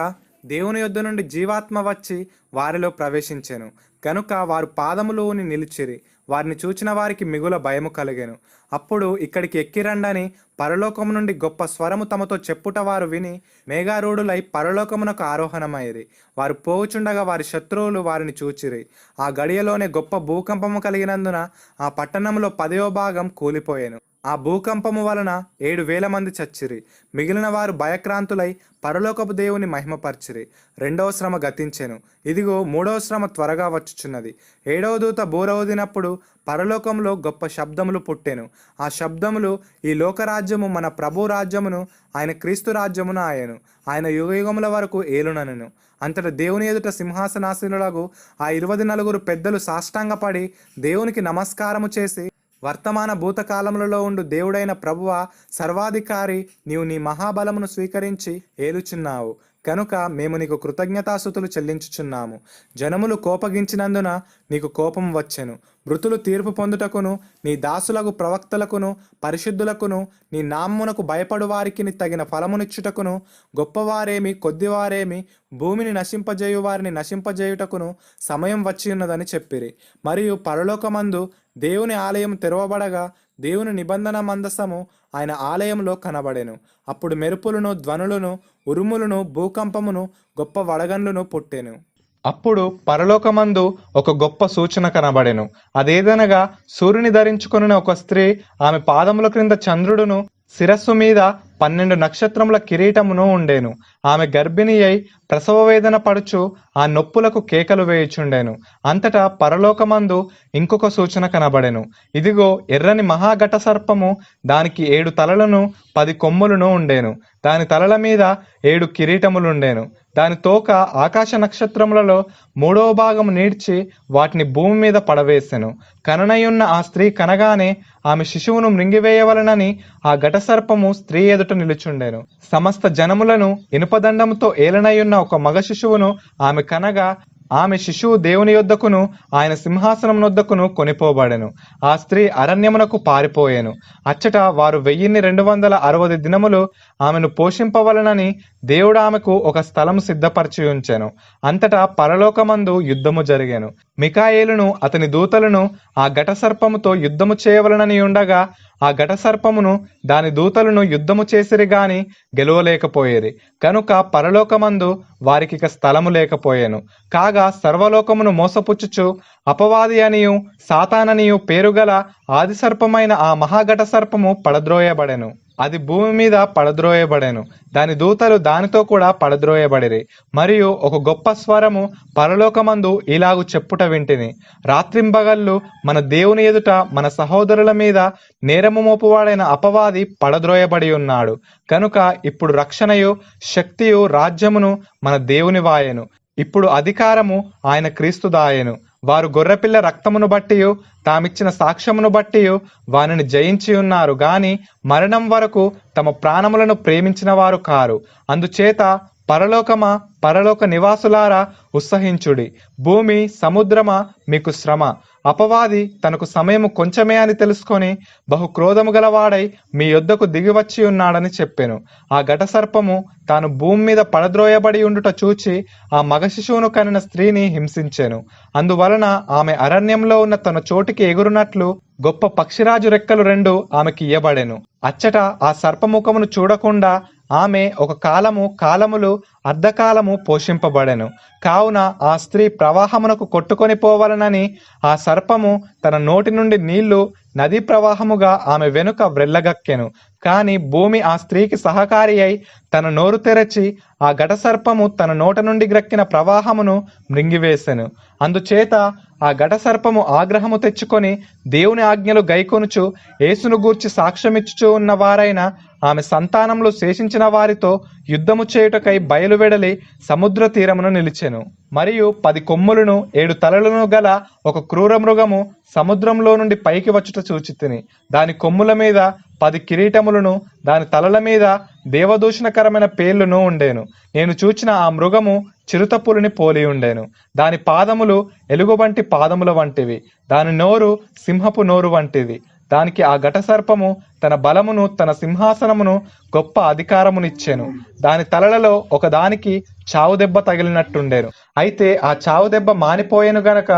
దేవుని యొద్ద నుండి జీవాత్మ వచ్చి వారిలో ప్రవేశించెను. కనుక వారు పాదములోని నిలిచిరి. వారిని చూచిన వారికి మిగుల భయము కలిగెను. అప్పుడు ఇక్కడికి ఎక్కిరండని పరలోకము నుండి గొప్ప స్వరము తమతో చెప్పుట వారు విని మేఘారూఢులై పరలోకమునకు ఆరోహణమైరి. వారు పోవుచుండగా వారి శత్రువులు వారిని చూచిరి. ఆ గడియలోనే గొప్ప భూకంపము కలిగినందున ఆ పట్టణంలో 10వ భాగం కూలిపోయెను. ఆ భూకంపము వలన 7,000 మంది చచ్చిరి. మిగిలిన వారు భయక్రాంతులై పరలోకపు దేవుని మహిమపరిచిరి. 2వ శ్రమ గతించెను. ఇదిగో 3వ శ్రమ త్వరగా వచ్చుచున్నది. 7వ దూత బూరవూదినప్పుడు పరలోకంలో గొప్ప శబ్దములు పుట్టెను. ఆ శబ్దములు ఈ లోకరాజ్యము మన ప్రభు రాజ్యమును ఆయన క్రీస్తు రాజ్యమును ఆయను. ఆయన యుగయుగముల వరకు ఏలునను. అంతటా దేవుని ఎదుట సింహాసనాసీనులకు ఆ 24 పెద్దలు సాష్టాంగపడి దేవునికి నమస్కారము చేసి, వర్తమాన భూతకాలములలో ఉండు దేవుడైన ప్రభువా, సర్వాధికారి, నీవు నీ మహాబలమును స్వీకరించి ఏలుచున్నావు కనుక మేము నీకు కృతజ్ఞతాస్తుతులు చెల్లించుచున్నాము. జనములు కోపగించినందున నీకు కోపం వచ్చెను. మృతులు తీర్పు పొందుటకును నీ దాసులకు ప్రవక్తలకును పరిశుద్ధులకును నీ నామమునకు భయపడు వారికి తగిన ఫలమునిచ్చుటకును గొప్పవారేమి కొద్దివారేమి భూమిని నశింపజేయు వారిని నశింపజేయుటకును సమయం వచ్చి ఉన్నదని చెప్పిరి. మరియు పరలోకమందు దేవుని ఆలయం తెరవబడగా దేవుని నిబంధన మందసము ఆయన ఆలయంలో కనబడెను. అప్పుడు మెరుపులను ధ్వనులను ఉరుములను భూకంపమును గొప్ప వడగండ్లను పుట్టెను. అప్పుడు పరలోకమందు ఒక గొప్ప సూచన కనబడెను. అదేదనగా సూర్యుని ధరించుకొనిన ఒక స్త్రీ, ఆమె పాదముల క్రింద చంద్రుడును శిరస్సు మీద 12 నక్షత్రముల కిరీటమును ఉండేను. ఆమె గర్భిణి అయి ప్రసవ వేదన పడుచు ఆ నొప్పులకు కేకలు వేయుచుండెను. అంతటా పరలోకమందు ఇంకొక సూచన కనబడెను. ఇదిగో ఎర్రని మహాఘట సర్పము, దానికి 7 తలలను 10 కొమ్ములను ఉండేను. దాని తలల మీద 7 కిరీటములుండేను. దాని తోక ఆకాశ నక్షత్రములలో 3వ భాగము నీడ్చి వాటిని భూమి మీద పడవేసెను. కననయున్న ఆ స్త్రీ కనగానే ఆమె శిశువును మృంగివేయవలనని ఆ ఘటసర్పము స్త్రీ ఎదుట నిలుచుండెను. సమస్త జనములను ఇనుపదండముతో ఏలనయున్న ఒక మగ శిశువును ఆమె కనగా ఆమె శిశువు దేవుని యొద్దకును ఆయన సింహాసనం నొద్దకును కొనిపోబడెను. ఆ స్త్రీ అరణ్యమునకు పారిపోయెను. అచ్చట వారు 1260 దినములు ఆమెను పోషింపవలనని దేవుడు ఆమెకు ఒక స్థలము సిద్ధపరిచి ఉంచెను. అంతటా పరలోకమందు యుద్ధము జరిగెను. మికాయేలును అతని దూతలను ఆ ఘటసర్పముతో యుద్ధము చేయవలనని ఉండగా ఆ ఘటసర్పమును దాని దూతలను యుద్ధము చేసిరి గాని గెలవలేకపోయేరి. కనుక పరలోకమందు వారికిక స్థలము లేకపోయెను. కాగా సర్వలోకమును మోసపుచ్చుచు అపవాది అనియు సాతాననియు పేరుగల ఆది సర్పమైన ఆ మహాఘట సర్పము పడద్రోయబడెను. అది భూమి మీద పడద్రోయబడెను. దాని దూతలు దానితో కూడా పడద్రోయబడిరి. మరియు ఒక గొప్ప స్వరము పరలోకమందు ఇలాగు చెప్పుట వింటిని, రాత్రింబగళ్ళు మన దేవుని ఎదుట మన సహోదరుల మీద నేరము మోపువాడైన అపవాది పడద్రోయబడి ఉన్నాడు. కనుక ఇప్పుడు రక్షణయు శక్తియు రాజ్యమును మన దేవుని వాయెను. ఇప్పుడు అధికారము ఆయన క్రీస్తుదాయెను. వారు గొర్రెపిల్ల రక్తమును బట్టియు తామిచ్చిన సాక్ష్యమును బట్టియు వానిని జయించి ఉన్నారు గాని మరణం వరకు తమ ప్రాణములను ప్రేమించిన వారు కారు. అందుచేత పరలోకమా, పరలోక నివాసులారా ఉత్సహించుడి. భూమి సముద్రమా మీకు శ్రమ. అపవాది తనకు సమయము కొంచెమే అని తెలుసుకొని బహు క్రోధము గలవాడై మీ యొద్దకు దిగివచ్చి ఉన్నాడని చెప్పెను. ఆ ఘటసర్పము తాను భూమి మీద పడద్రోయబడి ఉండుట చూచి ఆ మగ శిశువును కనిన స్త్రీని హింసించెను. అందువలన ఆమె అరణ్యంలో ఉన్న తన చోటికి ఎగురునట్లు గొప్ప పక్షిరాజు రెక్కలు 2 ఆమెకి ఇయ్యబడెను. అచ్చట ఆ సర్పముఖమును చూడకుండా ఆమె ఒక కాలములు అర్ధకాలము పోషింపబడెను. కావున ఆ స్త్రీ ప్రవాహమునకు కొట్టుకొని పోవలనని ఆ సర్పము తన నోటి నుండి నీళ్లు నదీ ప్రవాహముగా ఆమె వెనుక వ్రెల్లగక్కెను. కాని భూమి ఆ స్త్రీకి సహకారి అయి తన నోరు తెరచి ఆ ఘటసర్పము తన నోట నుండి గ్రక్కిన ప్రవాహమును మృంగివేసెను. అందుచేత ఆ ఘటసర్పము ఆగ్రహము తెచ్చుకొని దేవుని ఆజ్ఞలు గైకొనుచు యేసును గూర్చి సాక్ష్యమిచ్చుచూ ఉన్న వారైన ఆమె సంతానంలో శేషించిన వారితో యుద్ధము చేయుటకై బయలువెడలి సముద్ర తీరమును నిలిచెను. మరియు 10 కొమ్ములను 7 తలలను గల ఒక క్రూర మృగము సముద్రంలో నుండి పైకి వచ్చుట చూచితిని. దాని కొమ్ముల మీద 10 కిరీటములను, దాని తలల మీద దేవదూషణకరమైన పేర్లును ఉండేను. నేను చూచిన ఆ మృగము చిరుతపులిని పోలి ఉండేను. దాని పాదములు ఎలుగుబంటి పాదముల వంటివి, దాని నోరు సింహపు నోరు వంటిది. దానికి ఆ ఘటసర్పము తన బలమును, తన సింహాసనమును, గొప్ప అధికారమునిచ్చెను. దాని తలలలో ఒకదానికి చావు దెబ్బ తగిలినట్టుండెను. అయితే ఆ చావు దెబ్బ మానిపోయెను గనక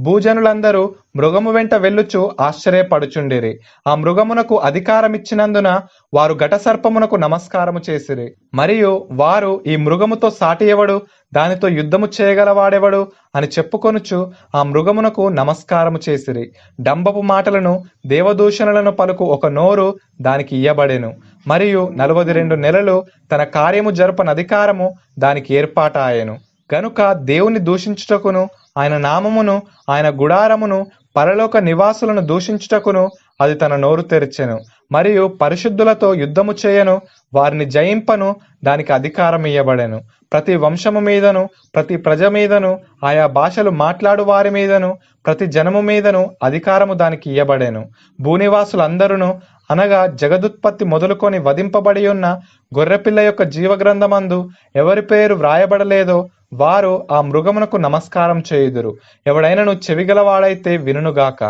భూజనులందరూ మృగము వెంట వెళ్ళుచు ఆశ్చర్యపడుచుండిరి. ఆ మృగమునకు అధికారమిచ్చినందున వారు ఘటసర్పమునకు నమస్కారము చేసిరి. మరియు వారు, ఈ మృగముతో సాటి ఎవడు, దానితో యుద్ధము చేయగలవాడెవడు అని చెప్పుకొనుచు ఆ మృగమునకు నమస్కారము చేసిరి. డంబపు మాటలను, దేవదూషణలను పలుకు ఒక నోరు దానికి ఇయ్యబడెను. మరియు 42 నెలలు తన కార్యము జరపని అధికారము దానికి ఏర్పాటాయెను. గనుక దేవుని దూషించుటకును, ఆయన నామమును, ఆయన గుడారమును, పరలోక నివాసులను దూషించుటకును అది తన నోరు తెరిచెను. మరియు పరిశుద్ధులతో యుద్ధము చేయను, వారిని జయింపను దానికి అధికారం ఇయ్యబడెను. ప్రతి వంశము మీదను, ప్రతి ప్రజ మీదను, ఆయా భాషలు మాట్లాడు వారి మీదను, ప్రతి జనము మీదను అధికారము దానికి ఇయ్యబడెను. భూనివాసులందరూ అనగా జగదుత్పత్తి మొదలుకొని వధింపబడి ఉన్న గొర్రెపిల్ల యొక్క జీవగ్రంథమందు ఎవరి పేరు వ్రాయబడలేదో వారు ఆ మృగమునకు నమస్కారం చేయుదురు. ఎవడైనను చెవిగలవాడైతే వినుగాక.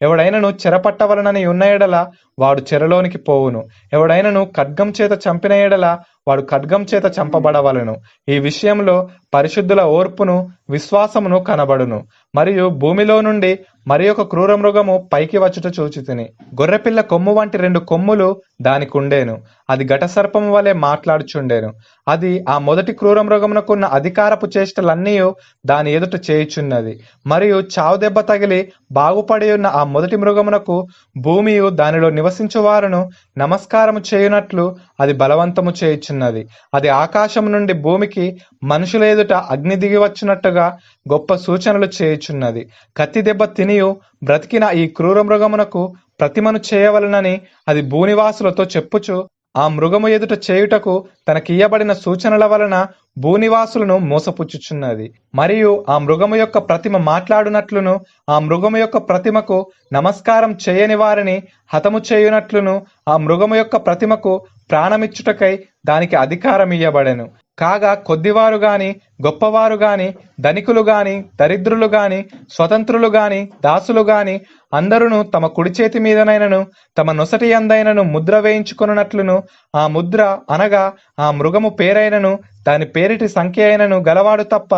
ఎవడైనను చెరపట్టవలనని ఉన్న ఎడల వాడు చెరలోనికి పోవును. ఎవడైనను ఖడ్గం చేత చంపిన ఎడల వాడు ఖడ్గం చేత చంపబడవలను. ఈ విషయంలో పరిశుద్ధుల ఓర్పును, విశ్వాసమును కనబడును. మరియు భూమిలో నుండి మరి ఒక క్రూర మృగము పైకి వచ్చుట చూచితిని. గొర్రెపిల్ల కొమ్ము వంటి 2 కొమ్ములు దానికి ఉండేను. అది ఘటసర్పము వలె మాట్లాడుచుండెను. అది ఆ మొదటి క్రూర మృగమునకున్న అధికారపు చేష్టలన్నీ దాని ఎదుట చేయుచున్నది. మరియు చావు దెబ్బ తగిలి బాగుపడి ఉన్న ఆ మొదటి మృగమునకు భూమియు దానిలో నివసించు వారును నమస్కారము చేయునట్లు అది బలవంతము చేయుచున్నది. అది ఆకాశం నుండి భూమికి మనుషుల ఎదుట అగ్ని దిగి వచ్చినట్టుగా గొప్ప సూచనలు చేయుచున్నది. కత్తి దెబ్బ తినియు బ్రతికిన ఈ క్రూర మృగమునకు ప్రతిమను చేయవలనని అది భూనివాసులతో చెప్పుచు ఆ మృగము ఎదుట చేయుటకు తనకియ్యబడిన సూచనల వలన భూనివాసులను మోసపుచ్చుచున్నది. మరియు ఆ మృగము యొక్క ప్రతిమ మాట్లాడునట్లును, ఆ మృగము యొక్క ప్రతిమకు నమస్కారం చేయని వారిని హతము చేయునట్లును, ఆ మృగము యొక్క ప్రతిమకు ప్రాణమిచ్చుటకై దానికి అధికారం ఇయ్యబడెను. కాగా కొద్దివారు గాని, గొప్పవారు గాని, ధనికులు గాని, దరిద్రులు గాని, స్వతంత్రులు గాని, దాసులు గాని అందరును తమ కుడి చేతి మీదనైనను తమ నొసటి యందైనను ముద్ర వేయించుకొనున్నట్లును, ఆ ముద్ర అనగా ఆ మృగము పేరైనను దాని పేరిటి సంఖ్య అయినను గలవాడు తప్ప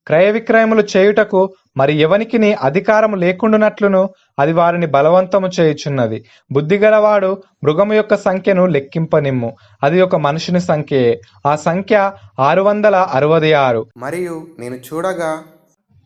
క్రయ విక్రయములు చేయుటకు మరి ఎవనికిని అధికారము లేకుండునట్లును అది వారిని బలవంతము చేయుచున్నది. బుద్ధి గలవాడు మృగము యొక్క సంఖ్యను లెక్కింపనిమ్ము. అది ఒక మనుషుని సంఖ్యయే. ఆ సంఖ్య 666. మరియు నేను చూడగా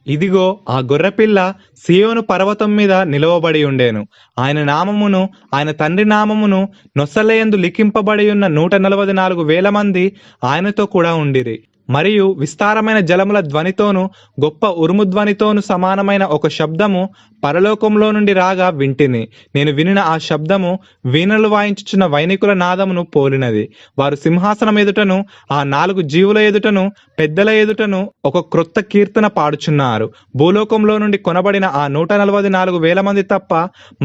ఇదిగో ఆ గొర్రెపిల్ల సీయోను పర్వతం మీద నిలవబడి ఉండేను. ఆయన నామమును, ఆయన తండ్రి నామమును నొసలయందు లిఖింపబడి ఉన్న 144,000 మంది ఆయనతో కూడా ఉండిరి. మరియు విస్తారమైన జలముల ధ్వనితోను గొప్ప ఉరుము ధ్వనితోను సమానమైన ఒక శబ్దము పరలోకంలో నుండి రాగా వింటిని. నేను వినిన ఆ శబ్దము వీణలు వాయించుచున్న వైనికుల నాదమును పోలినది. వారు సింహాసనం ఎదుటను, ఆ 4 జీవుల ఎదుటను, పెద్దల ఎదుటను ఒక క్రొత్త కీర్తన పాడుచున్నారు. భూలోకంలో నుండి కొనబడిన ఆ 144,000 మంది తప్ప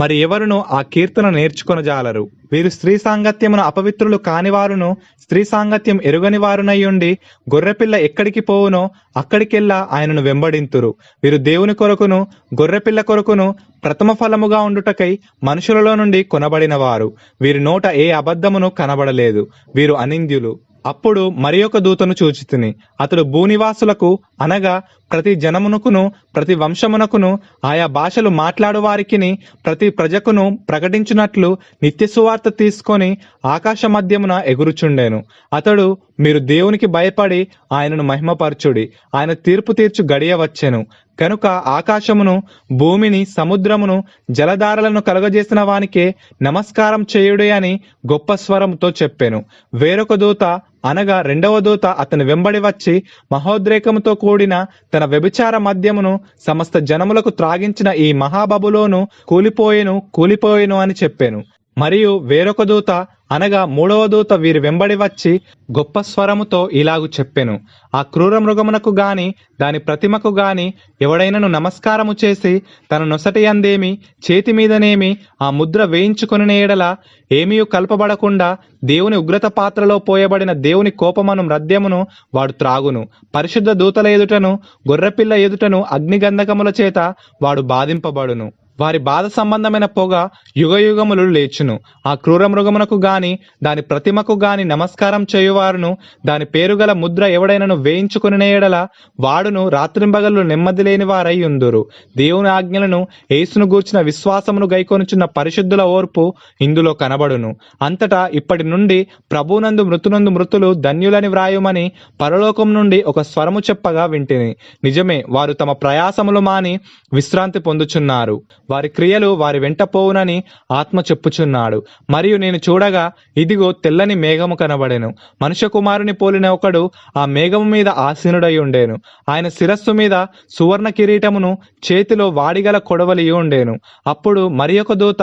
మరి ఎవరును ఆ కీర్తన నేర్చుకొనజాలరు. వీరు స్త్రీ సాంగత్యమును అపవిత్రులు కానివారును స్త్రీ సాంగత్యం ఎరుగని వారునై ఉండి గొర్రెపిల్ల ఎక్కడికి పోవునో అక్కడికెల్లా ఆయనను వెంబడింతురు. వీరు దేవుని కొరకును గొర్రెపిల్ల కొరకును ప్రథమ ఫలముగా ఉండుటకై మనుషులలో నుండి కొనబడిన వారు. వీరి నోట ఏ అబద్ధమును కనబడలేదు. వీరు అనింద్యులు. అప్పుడు మరి ఒక దూతను చూచితిని. అతడు భూనివాసులకు అనగా ప్రతి జనమునకును ప్రతి వంశమునకును ఆయా భాషలు మాట్లాడు వారికిని ప్రతి ప్రజకును ప్రకటించున్నట్లు నిత్య సువార్త తీసుకొని ఆకాశ మధ్యమున ఎగురుచుండెను. అతడు, మీరు దేవునికి భయపడి ఆయనను మహిమపరచుడి, ఆయన తీర్పు తీర్చు గడియ వచ్చెను కనుక ఆకాశమును భూమిని సముద్రమును జలధారలను కలుగజేసిన వానికే నమస్కారం చేయుడి అని గొప్ప స్వరంతో చెప్పెను. వేరొక దూత అనగా రెండవ దూత అతని వెంబడి వచ్చి మహోద్రేకముతో కూడిన తన వ్యభిచార మద్యమును సమస్త జనములకు త్రాగించిన ఈ మహాబబులోను కూలిపోయెను అని చెప్పెను. మరియు వేరొక దూత అనగా మూడవ దూత వీరి వెంబడి వచ్చి గొప్ప స్వరముతో ఇలాగు చెప్పెను. ఆ క్రూర మృగమునకు గాని దాని ప్రతిమకు గాని ఎవడైనను నమస్కారము చేసి తన నొసటి అందేమి చేతి మీదనేమి ఆ ముద్ర వేయించుకుని ఎడల ఏమీ కల్పబడకుండా దేవుని ఉగ్రత పాత్రలో పోయబడిన దేవుని కోపమను మద్యమును వాడు త్రాగును. పరిశుద్ధ దూతల ఎదుటను గొర్రెపిల్ల ఎదుటను అగ్నిగంధకముల చేత వాడు బాధింపబడును. వారి బాధ సంబంధమైన పొగ యుగయుగములు లేచును. ఆ క్రూర మృగమునకు గాని దాని ప్రతిమకు గాని నమస్కారం చేయువారును దాని పేరుగల ముద్ర ఎవడైనను వేయించుకుని ఎడల వాడును రాత్రింబగళ్ళు నెమ్మది లేని వారై ఉందురు. దేవుని ఆజ్ఞలను యేసును గూర్చిన విశ్వాసమును గైకొనుచున్న పరిశుద్ధుల ఓర్పు ఇందులో కనబడును. అంతటా ఇప్పటి నుండి ప్రభునందు మృతులు ధన్యులని వ్రాయుమని పరలోకం నుండి ఒక స్వరము చెప్పగా వింటిని. నిజమే, వారు తమ ప్రయాసములు మాని విశ్రాంతి పొందుచున్నారు. వారి క్రియలు వారి వెంట పోవునని ఆత్మ చెప్పుచున్నాడు. మరియు నేను చూడగా ఇదిగో తెల్లని మేఘము కనబడెను. మనుష్య కుమారుని పోలిన ఒకడు ఆ మేఘము మీద ఆసీనుడై ఉండేను. ఆయన శిరస్సు మీద సువర్ణ కిరీటమును చేతిలో వాడిగల కొడవలి ఉండేను. అప్పుడు మరి ఒక దూత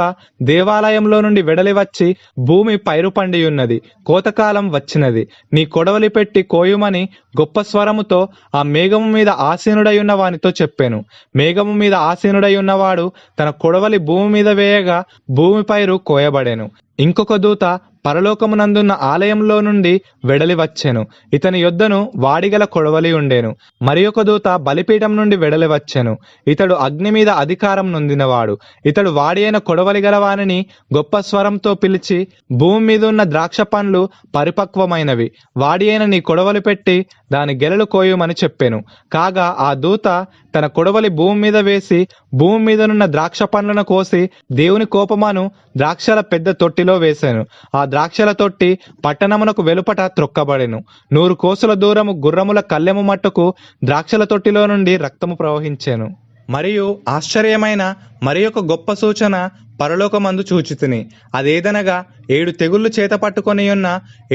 దేవాలయంలో నుండి వెడలి వచ్చి, భూమి పైరు పండి ఉన్నది, కోతకాలం వచ్చినది, నీ కొడవలి పెట్టి కోయుమని గొప్ప స్వరముతో ఆ మేఘము మీద ఆసీనుడై ఉన్న వానితో చెప్పాను. మేఘము మీద ఆసీనుడై ఉన్నవాడు తన కొడవలి భూమి మీద వేయగా భూమి పైరు కోయబడెను. ఇంకొక దూత పరలోకమునందున్న ఆలయంలో నుండి వెడలి వచ్చెను. ఇతని యొద్దను వాడిగల కొడవలి ఉండేను. మరి ఒక దూత బలిపీఠం నుండి వెడలి వచ్చెను. ఇతడు అగ్ని మీద అధికారం నొందినవాడు. ఇతడు వాడి అయిన కొడవలి గలవానిని గొప్ప స్వరంతో పిలిచి, భూమి మీద ఉన్న ద్రాక్ష పండ్లు పరిపక్వమైనవి, వాడి అయిన నీ కొడవలి పెట్టి దాని గెలలు కోయుమని చెప్పెను. కాగా ఆ దూత తన కొడవలి భూమి మీద వేసి భూమి మీదనున్న ద్రాక్ష పండ్లను కోసి దేవుని కోపమాను ద్రాక్షల పెద్ద తొట్టిలో వేశాను. ఆ ద్రాక్షల తొట్టి పట్టణమునకు వెలుపట త్రొక్కబడెను. 100 కోసుల దూరము గుర్రముల కళ్ళెము మట్టుకు ద్రాక్షల తొట్టిలో నుండి రక్తము ప్రవహించెను. మరియు ఆశ్చర్యమైన మరి ఒక గొప్ప సూచన పరలోకమందు చూచితిని. అదేదనగా 7 తెగుళ్ళు చేత పట్టుకొని ఉన్న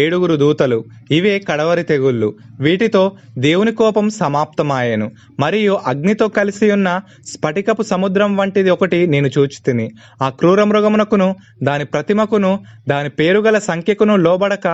7 దూతలు. ఇవే కడవరి తెగుళ్ళు. వీటితో దేవుని కోపం సమాప్తమాయెను. మరియు అగ్నితో కలిసి ఉన్న స్ఫటికపు సముద్రం వంటిది ఒకటి నేను చూచితిని. ఆ క్రూర మృగమునకును దాని ప్రతిమకును దాని పేరుగల సంఖ్యకును లోబడక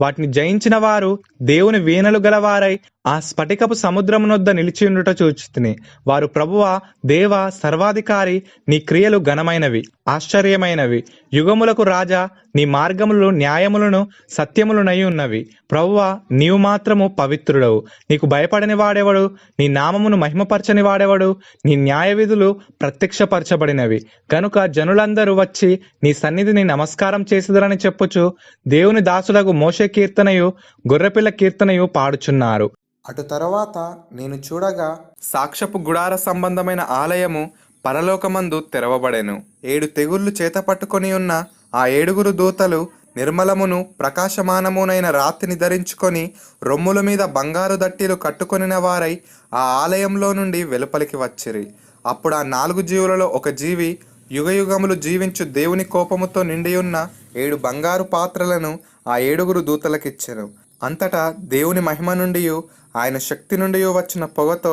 వాటిని జయించిన వారు దేవుని వీణలు గలవారై ఆ స్ఫటికపు సముద్రమునొద్ద నిలిచియుండుట చూచితిని. వారు, ప్రభువా, దేవా, సర్వాధికారి, నీ క్రియలు ఘనమైనవి, ఆశ్చర్యమైనవి. యుగములకు రాజా, నీ మార్గములు న్యాయములను సత్యములునై ఉన్నవి. ప్రభువా, నీవు మాత్రము పవిత్రుడవు. నీకు భయపడని వాడెవడు? నీ నామమును మహిమపరచని వాడెవడు? నీ న్యాయ విధులు ప్రత్యక్షపరచబడినవి కనుక జనులందరూ వచ్చి నీ సన్నిధిని నమస్కారం చేసిదరని చెప్పుచు దేవుని దాసులకు మోషే కీర్తనయు గొర్రెపిల్ల కీర్తనయు పాడుచున్నారు. అటు తరువాత నేను చూడగా సాక్ష్యపు గుడార సంబంధమైన ఆలయము పరలోకమందు తెరవబడెను. 7 తెగుళ్ళు చేత పట్టుకొని ఉన్న ఆ 7 దూతలు నిర్మలమును ప్రకాశమానమునైన రాతిని ధరించుకొని రొమ్ముల మీద బంగారు దట్టీలు కట్టుకొనిన వారై ఆ ఆలయంలో నుండి వెలుపలికి వచ్చిరి. అప్పుడు ఆ 4 జీవులలో ఒక జీవి యుగయుగములు జీవించు దేవుని కోపముతో నిండియున్న 7 బంగారు పాత్రలను ఆ 7 దూతలకిచ్చెను. అంతటా దేవుని మహిమ నుండి ఆయన శక్తి నుండి వచ్చిన పొగతో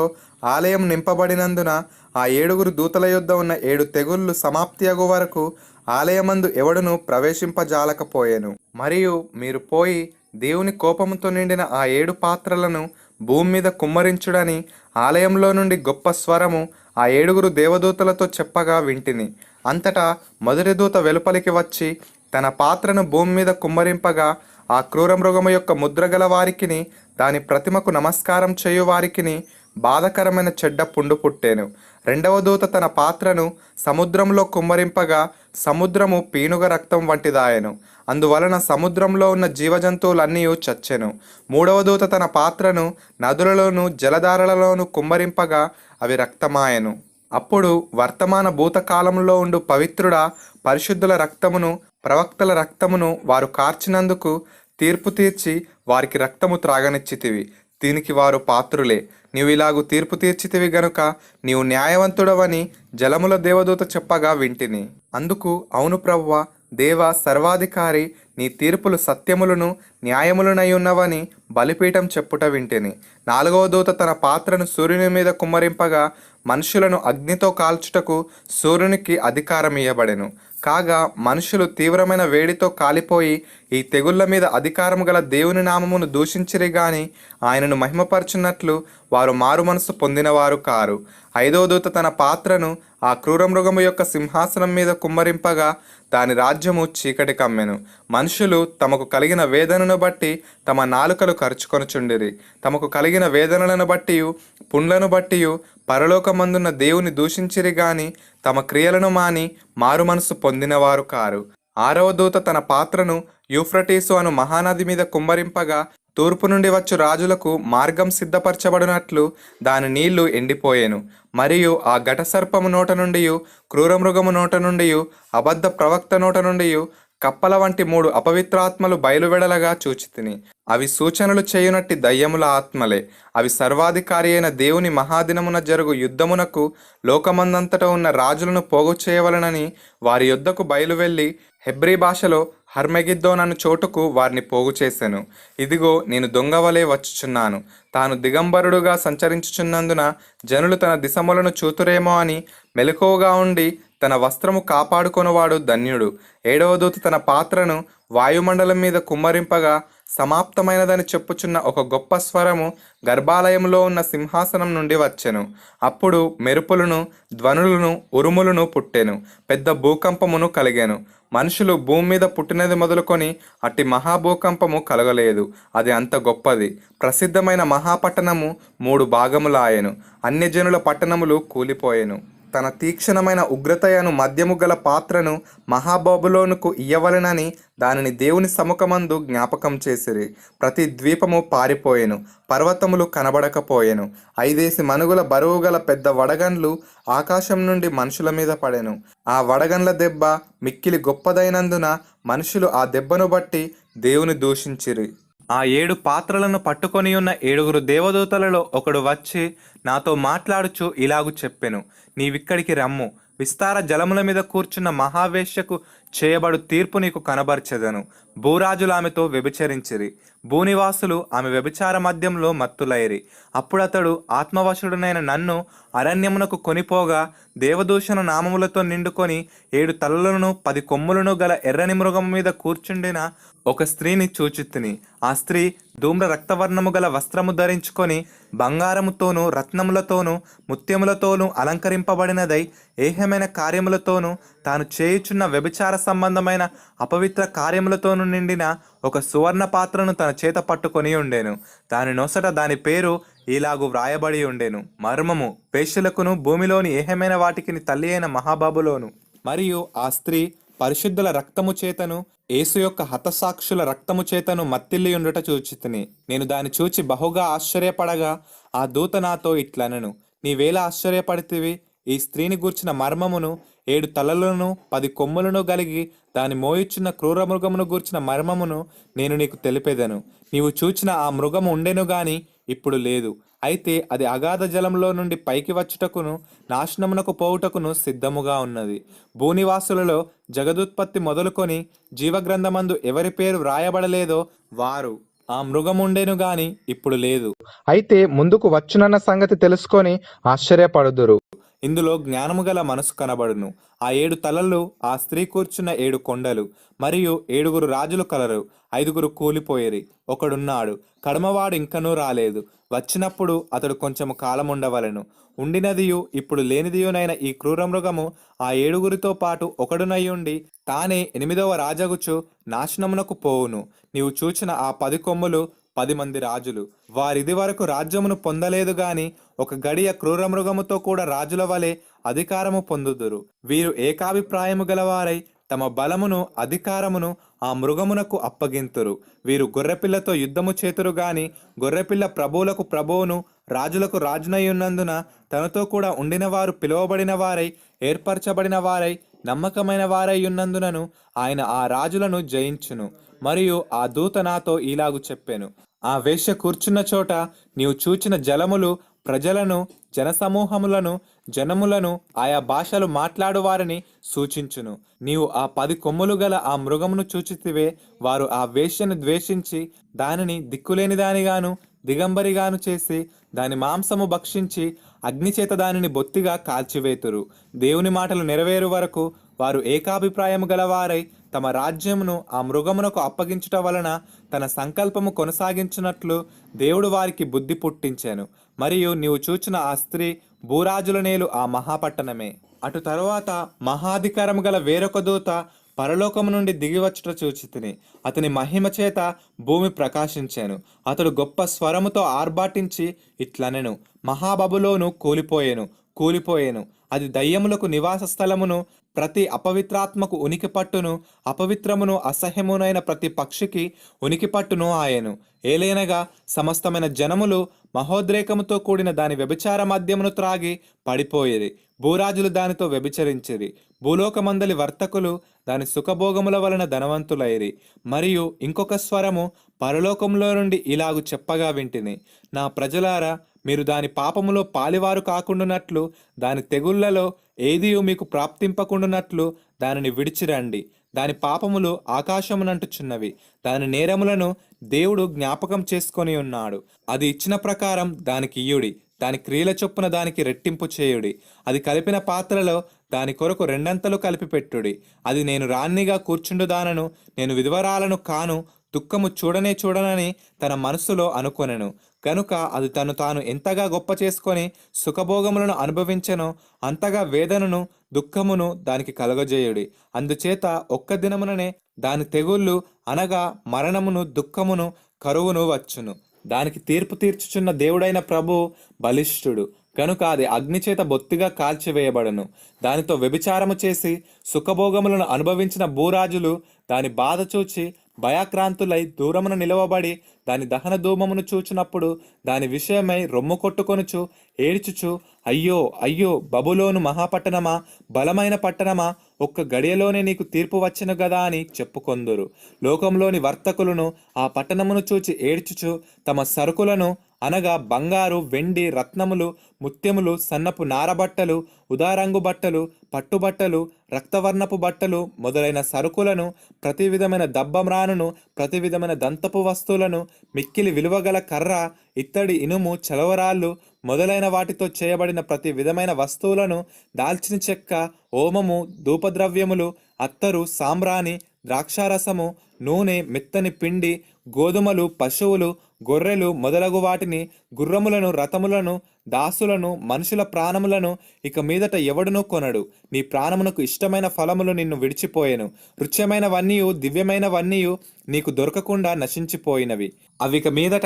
ఆలయం నింపబడినందున ఆ 7 దూతల యొద్ద ఉన్న 7 తెగుళ్ళు సమాప్తి అగు వరకు ఆలయమందు ఎవడును ప్రవేశింపజాలకపోయెను. మరియు మీరు పోయి దేవుని కోపముతో నిండిన ఆ 7 పాత్రలను భూమి మీద కుమ్మరించుడని ఆలయంలో నుండి గొప్ప స్వరము ఆ 7 దేవదూతలతో చెప్పగా వింటిని. అంతటా మొదటి దూత వెలుపలికి వచ్చి తన పాత్రను భూమి మీద కుమ్మరింపగా ఆ క్రూర మృగము యొక్క ముద్ర గల వారికిని దాని ప్రతిమకు నమస్కారం చేయు వారికిని బాధకరమైన చెడ్డ పుండు పుట్టెను. రెండవ దూత తన పాత్రను సముద్రంలో కుమ్మరింపగా సముద్రము పీనుగ రక్తం వంటిదాయెను. అందువలన సముద్రంలో ఉన్న జీవజంతువులన్నీ చచ్చెను. మూడవ దూత తన పాత్రను నదులలోను జలధారలలోను కుమ్మరింపగా అవి రక్తమాయెను. అప్పుడు వర్తమాన భూతకాలంలో ఉండు పవిత్రుడా, పరిశుద్ధుల రక్తమును ప్రవక్తల రక్తమును వారు కార్చినందుకు తీర్పు తీర్చి వారికి రక్తము త్రాగనిచ్చితివి. దీనికి వారు పాత్రులే. నీవు ఇలాగు తీర్పు తీర్చితివి గనుక నీవు న్యాయవంతుడవని జలముల దేవదూత చెప్పగా వింటిని. అందుకు అవును ప్రభువా, దేవ సర్వాధికారి, నీ తీర్పులు సత్యములను న్యాయములనై ఉన్నవని బలిపీఠం చెప్పుట వింటిని. నాలుగవ దూత తన పాత్రను సూర్యుని మీద కుమ్మరింపగా మనుషులను అగ్నితో కాల్చుటకు సూర్యునికి అధికారం ఇయ్యబడెను. కాగా మనుషులు తీవ్రమైన వేడితో కాలిపోయి ఈ తెగుళ్ల మీద అధికారము గల దేవుని నామమును దూషించిరి గాని ఆయనను మహిమపరచున్నట్లు వారు మారు మనసు పొందినవారు కారు. ఐదవ దూత తన పాత్రను ఆ క్రూర మృగము యొక్క సింహాసనం మీద కుమ్మరింపగా దాని రాజ్యము చీకటి కమ్మెను. మనుషులు తమకు కలిగిన వేదనను బట్టి తమ నాలుకలు కరుచుకొనుచుండిరి. తమకు కలిగిన వేదనలను బట్టి పుండ్లను బట్టి పరలోకమందున్న దేవుని దూషించిరి గాని తమ క్రియలను మాని మారు మనసు పొందినవారు కారు. ఆరవ దూత తన పాత్రను యూఫ్రటీసు అను మహానది మీద కుమ్మరింపగా తూర్పు నుండి వచ్చు రాజులకు మార్గం సిద్ధపరచబడినట్లు దాని నీళ్లు ఎండిపోయెను. మరియు ఆ ఘటసర్పము నోట నుండి, క్రూరమృగము నోట నుండి, అబద్ధ ప్రవక్త నోట నుండి కప్పల వంటి 3 అపవిత్రాత్మలు బయలువెడలగా చూచితిని. అవి సూచనలు చేయునట్టి దయ్యముల ఆత్మలే. అవి సర్వాధికారి అయిన దేవుని మహాదినమున జరుగు యుద్ధమునకు లోకమందంతట ఉన్న రాజులను పోగు చేయవలనని వారి యొద్దకు బయలువెళ్ళి హెబ్రీ భాషలో హర్మెగిద్దోన్ అను చోటుకు వారిని పోగు చేసెను. ఇదిగో నేను దొంగవలే వచ్చుచున్నాను. తాను దిగంబరుడుగా సంచరించుచున్నందున జనులు తన దిశములను చూతురేమో అని మెలకువగా ఉండి తన వస్త్రము కాపాడుకొనువాడు ధన్యుడు. ఏడవ దూత తన పాత్రను వాయుమండలం మీద కుమ్మరింపగా సమాప్తమైనదని చెప్పుచున్న ఒక గొప్ప స్వరము గర్భాలయంలో ఉన్న సింహాసనం నుండి వచ్చెను. అప్పుడు మెరుపులను, ధ్వనులను, ఉరుములను పుట్టెను. పెద్ద భూకంపమును కలిగెను. మనుషులు భూమి మీద పుట్టినది మొదలుకొని అట్టి మహాభూకంపము కలగలేదు. అది అంత గొప్పది. ప్రసిద్ధమైన మహాపట్టణము 3 భాగములాయెను. అన్యజనుల పట్టణములు కూలిపోయెను. తన తీక్షణమైన ఉగ్రతయను మద్యము గల పాత్రను మహాబబులోనుకు ఇయ్యవలెనని దానిని దేవుని సముఖమందు జ్ఞాపకం చేసిరి. ప్రతి ద్వీపము పారిపోయెను, పర్వతములు కనబడకపోయెను. 5 మనుగుల బరువు గల పెద్ద వడగండ్లు ఆకాశం నుండి మనుషుల మీద పడెను. ఆ వడగండ్ల దెబ్బ మిక్కిలి గొప్పదైనందున మనుషులు ఆ దెబ్బను బట్టి దేవుని దూషించిరి. ఆ 7 పాత్రలను పట్టుకొని ఉన్న 7 దేవదూతలలో ఒకడు వచ్చి నాతో మాట్లాడుచు ఇలాగు చెప్పెను, నీవిక్కడికి రమ్ము. విస్తార జలముల మీద కూర్చున్న మహావేశ్యకు చేయబడు తీర్పు నీకు కనబర్చెదను. భూరాజులు ఆమెతో వ్యభిచరించిరి. భూనివాసులు ఆమె వ్యభిచార మద్యంలో మత్తులైరి. అప్పుడతడు ఆత్మవశుడునైన నన్ను అరణ్యమునకు కొనిపోగా దేవదూషణ నామములతో నిండుకొని 7 తలలను 10 కొమ్ములను గల ఎర్రని మృగము మీద కూర్చుండిన ఒక స్త్రీని చూచితిని. ఆ స్త్రీ ధూమ్ర రక్తవర్ణము గల వస్త్రము ధరించుకొని బంగారముతోనూ రత్నములతోనూ ముత్యములతోనూ అలంకరింపబడినదై ఏహ్యమైన కార్యములతోనూ తాను చేయుచున్న వ్యభిచార సంబంధమైన అపవిత్ర కార్యములతోనూ నిండిన ఒక సువర్ణ పాత్రను తన చేత పట్టుకొని ఉండెను. దాని నొసట దాని పేరు ఇలాగు వ్రాయబడి ఉండెను, మర్మము, వేశ్యలకును భూమిలోని ఏహ్యమైన వాటికి తల్లి అయిన మహాబాబులోను. మరియు ఆ స్త్రీ పరిశుద్ధుల రక్తము చేతను యేసు యొక్క హతసాక్షుల రక్తము చేతను మత్తిల్లి ఉండుట చూచితిని. నేను దాన్ని చూచి బహుగా ఆశ్చర్యపడగా ఆ దూత నాతో ఇట్లనెను, నీవేలా ఆశ్చర్యపడితివి? ఈ స్త్రీని గూర్చిన మర్మమును, 7 తలలను 10 కొమ్ములను కలిగి దాని మోయుచున్న క్రూర మృగమును గూర్చిన మర్మమును నేను నీకు తెలిపెదను. నీవు చూచిన ఆ మృగము ఉండెను గాని ఇప్పుడు లేదు. అయితే అది అగాధ జలంలో నుండి పైకి వచ్చుటకును నాశనమునకు పోవుటకును సిద్ధముగా ఉన్నది. భూనివాసులలో జగదుత్పత్తి మొదలుకొని జీవగ్రంథమందు ఎవరి పేరు వ్రాయబడలేదో వారు ఆ మృగముండెను గాని ఇప్పుడు లేదు. అయితే ముందుకు వచ్చునన్న సంగతి తెలుసుకొని ఆశ్చర్యపడుదురు. ఇందులో జ్ఞానము గల మనసు కనబడును. ఆ 7 తలలు ఆ స్త్రీ కూర్చున్న 7 కొండలు, మరియు 7 రాజులు కలరు. 5 కూలిపోయిరి, ఒకడున్నాడు, కడమవాడు ఇంకనూ రాలేదు. వచ్చినప్పుడు అతడు కొంచెము కాలం ఉండవలెను. ఉండినదియు ఇప్పుడు లేనిదియునైన ఈ క్రూరమృగము ఆ 7 పాటు ఒకడునయ్యుండి తానే 8వ రాజగుచు నాశనమునకు పోవును. నీవు చూచిన ఆ 10 కొమ్ములు 10 మంది రాజులు. వారిది వరకు రాజ్యమును పొందలేదు గాని ఒక గడియ క్రూరమృగముతో కూడా రాజుల వలె అధికారము పొందుదురు. వీరు ఏకాభిప్రాయము గలవారై తమ బలమును అధికారమును ఆ మృగమునకు అప్పగింతురు. వీరు గొర్రెపిల్లతో యుద్ధము చేతురు గాని గొర్రెపిల్ల ప్రభువులకు ప్రభువును రాజులకు రాజునై ఉన్నందున తనతో కూడా ఉండిన వారు పిలువబడిన వారై ఏర్పరచబడిన వారై నమ్మకమైన వారై ఉన్నందునను ఆయన ఆ రాజులను జయించును. మరియు ఆ దూత నాతో ఈలాగు చెప్పెను, ఆ వేశ్య కూర్చున్న చోట నీవు చూచిన జలములు ప్రజలను, జనసమూహములను, జనములను, ఆయా భాషలు మాట్లాడు వారిని సూచించును. నీవు ఆ 10 కొమ్ములు గల ఆ మృగమును చూచితివే. వారు ఆ వేశ్యను ద్వేషించి దానిని దిక్కులేని దానిగాను దిగంబరిగాను చేసి దాని మాంసము భక్షించి అగ్నిచేత దానిని బొత్తిగా కాల్చివేతురు. దేవుని మాటలు నెరవేరు వరకు వారు ఏకాభిప్రాయము గలవారై తమ రాజ్యమును ఆ మృగమునకు అప్పగించుట వలన తన సంకల్పము కొనసాగించున్నట్లు దేవుడు వారికి బుద్ధి పుట్టించెను. మరియు నీవు చూచిన ఆ స్త్రీ భూరాజుల నేలు ఆ మహాపట్టణమే. అటు తరువాత మహాధికారము గల వేరొక దూత పరలోకము నుండి దిగివచ్చుట చూచితిని. అతని మహిమ చేత భూమి ప్రకాశించెను. అతడు గొప్ప స్వరముతో ఆర్భాటించి ఇట్లనెను, మహాబబులోను కూలిపోయెను, కూలిపోయెను. అది దయ్యములకు నివాస స్థలమును, ప్రతి అపవిత్రాత్మకు ఉనికి పట్టును, అపవిత్రమును అసహ్యమునైన ప్రతి పక్షికి ఉనికి పట్టును ఆయను. ఏలైనగా సమస్తమైన జనములు మహోద్రేకముతో కూడిన దాని వ్యభిచార మద్యమును త్రాగి పడిపోయిరి. భూరాజులు దానితో వ్యభిచరించిరి. భూలోకమందలి వర్తకులు దాని సుఖభోగముల వలన ధనవంతులైరి. మరియు ఇంకొక స్వరము పరలోకంలో నుండి ఇలాగు చెప్పగా వింటిని, నా ప్రజలారా, మీరు దాని పాపములో పాలివారు కాకుండానట్లు, దాని తెగుళ్లలో ఏదియు మీకు ప్రాప్తింపకుండానట్లు దానిని విడిచిరండి. దాని పాపములు ఆకాశమునంటుచున్నవి. దాని నేరములను దేవుడు జ్ఞాపకం చేసుకొని ఉన్నాడు. అది ఇచ్చిన ప్రకారం దానికి ఇయ్యుడి. దాని క్రియల చొప్పున దానికి రెట్టింపు చేయుడి. అది కలిపిన పాత్రలో దాని కొరకు 2 అంతలు కలిపి పెట్టుడి. అది నేను రాణిగా కూర్చుండుదానను, నేను విధవరాలను కాను, దుఃఖము చూడనే చూడనని తన మనస్సులో అనుకొనెను. కనుక అది తను తాను ఎంతగా గొప్ప చేసుకొని సుఖభోగములను అనుభవించెనో అంతగా వేదనను దుఃఖమును దానికి కలగజేయుడి. అందుచేత ఒక్క దినముననే దాని తెగుళ్ళు అనగా మరణమును, దుఃఖమును, కరువును వచ్చును. దానికి తీర్పు తీర్చుచున్న దేవుడైన ప్రభువు బలిష్ఠుడు కనుక అది అగ్నిచేత బొత్తిగా కాల్చివేయబడను. దానితో వ్యభిచారము చేసి సుఖభోగములను అనుభవించిన భూరాజులు దాని బాధ చూచి భయాక్రాంతులై దూరమున నిలవబడి దాని దహన ధూమమును చూచినప్పుడు దాని విషయమై రొమ్ము కొట్టుకొనుచు ఏడ్చుచు, అయ్యో అయ్యో బబులోను మహాపట్టణమా, బలమైన పట్టణమా, ఒక్క గడియలోనే నీకు తీర్పు వచ్చెను గదా అని చెప్పుకొందురు. లోకంలోని వర్తకులను ఆ పట్టణమును చూచి ఏడ్చుచు తమ సరుకులను అనగా బంగారు, వెండి, రత్నములు, ముత్యములు, సన్నపు నారబట్టలు, ఉదారంగు బట్టలు, పట్టుబట్టలు, రక్తవర్ణపు బట్టలు మొదలైన సరుకులను, ప్రతి విధమైన దబ్బమ్రానును, ప్రతి విధమైన దంతపు వస్తువులను, మిక్కిలి విలువగల కర్ర, ఇత్తడి, ఇనుము, చలవరాళ్ళు మొదలైన వాటితో చేయబడిన ప్రతి విధమైన వస్తువులను, దాల్చిన చెక్క, ఓమము, ధూపద్రవ్యములు, అత్తరు, సాంబ్రాణి, ద్రాక్షారసము, నూనె, మెత్తని పిండి, గోధుమలు, పశువులు, గొర్రెలు మొదలగు వాటిని, గుర్రములను, రథములను, దాసులను, మనుషుల ప్రాణములను ఇక మీదట ఎవడునూ కొనడు. నీ ప్రాణమునకు ఇష్టమైన ఫలములు నిన్ను విడిచిపోయెను. రుచ్యమైనవన్నీయు దివ్యమైనవన్నీయు నీకు దొరకకుండా నశించిపోయినవి. అవి ఇక మీదట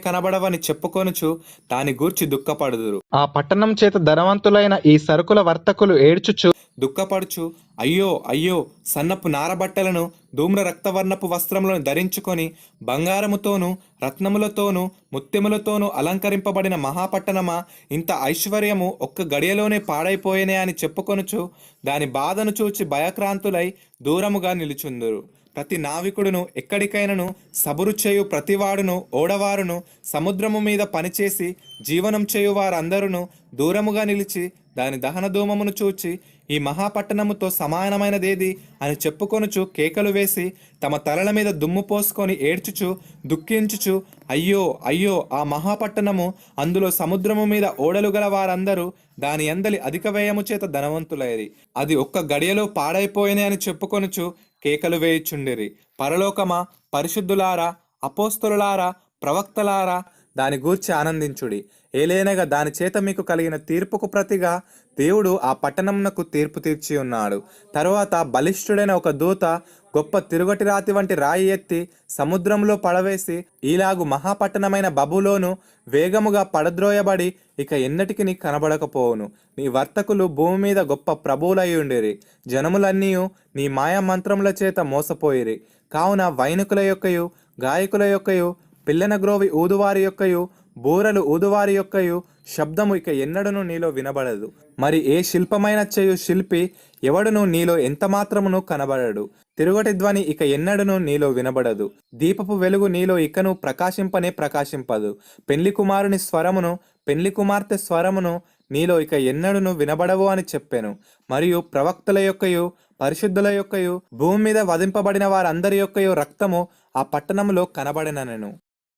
కనబడవని చెప్పుకొనుచు దాని గూర్చి దుఃఖపడుదురు. ఆ పట్టణం చేత ధనవంతులైన ఈ సరుకుల వర్తకులు ఏడ్చుచు దుఃఖపడుచు, అయ్యో అయ్యో, సన్నపు నారబట్టలను, ధూమ్ర రక్తవర్ణపు వస్త్రములను ధరించుకొని బంగారముతోనూ రత్నములతోనూ ముత్యములతోనూ అలంకరింపబడిన మహాపట్టణమా, ఇంత ఐశ్వర్యము ఒక్క గడియలోనే పాడైపోయేనే అని చెప్పుకొనుచు దాని బాధను చూచి భయక్రాంతులై దూరముగా నిలుచుందురు. ప్రతి నావికుడును, ఎక్కడికైనను సబురు చేయు ప్రతివాడును, ఓడవారును, సముద్రము మీద పనిచేసి జీవనం చేయు వారందరూ దూరముగా నిలిచి దాని దహన ధూమమును చూచి ఈ మహాపట్టణముతో సమానమైనదేది అని చెప్పుకొనుచు కేకలు వేసి తమ తలల మీద దుమ్ము పోసుకొని ఏడ్చుచు దుఃఖించుచు అయ్యో అయ్యో, ఆ మహాపట్టణము, అందులో సముద్రము మీద ఓడలు గల వారందరూ దాని అందలి అధిక వ్యయము చేత ధనవంతులైరి. అది ఒక్క గడియలో పాడైపోయిన అని చెప్పుకొనుచు కేకలు వేయుచుండిరి. పరలోకమా, పరిశుద్ధులారా, అపోస్తలులారా, ప్రవక్తలారా, దాని గూర్చి ఆనందించుడి. ఏలైనగా దాని చేత మీకు కలిగిన తీర్పుకు ప్రతిగా దేవుడు ఆ పట్టణమునకు తీర్పు తీర్చి ఉన్నాడు. తరువాత బలిష్ఠుడైన ఒక దూత గొప్ప తిరుగటి రాతి వంటి రాయి ఎత్తి సముద్రంలో పడవేసి, ఈలాగు మహాపట్టణమైన బబులోను వేగముగా పడద్రోయబడి ఇక ఎన్నటికి కనబడకపోవును. నీ వర్తకులు భూమి మీద గొప్ప ప్రభువులై ఉండిరి. జనములన్నీ నీ మాయా మంత్రముల చేత మోసపోయిరి. కావున వైనుకుల యొక్కయు, గాయకుల యొక్కయు, పిల్లన గ్రోవి ఊదువారి యొక్కయు, బూరలు ఊదువారి యొక్కయు శబ్దము ఇక ఎన్నడను నీలో వినబడదు. మరి ఏ శిల్పమైన చేయు శిల్పి ఎవడును నీలో ఎంత మాత్రమును కనబడడు. తిరుగటి ధ్వని ఇక ఎన్నడను నీలో వినబడదు. దీపపు వెలుగు నీలో ఇకను ప్రకాశింపనే ప్రకాశింపదు. పెళ్లి కుమారుని స్వరమును, పెళ్లి కుమార్తె స్వరమును నీలో ఇక ఎన్నడను వినబడవు అని చెప్పాను. మరియు ప్రవక్తల యొక్కయు, పరిశుద్ధుల యొక్కయు, భూమి మీద వధింపబడిన వారందరి యొక్కయు రక్తము ఆ పట్టణములో కనబడిననెను.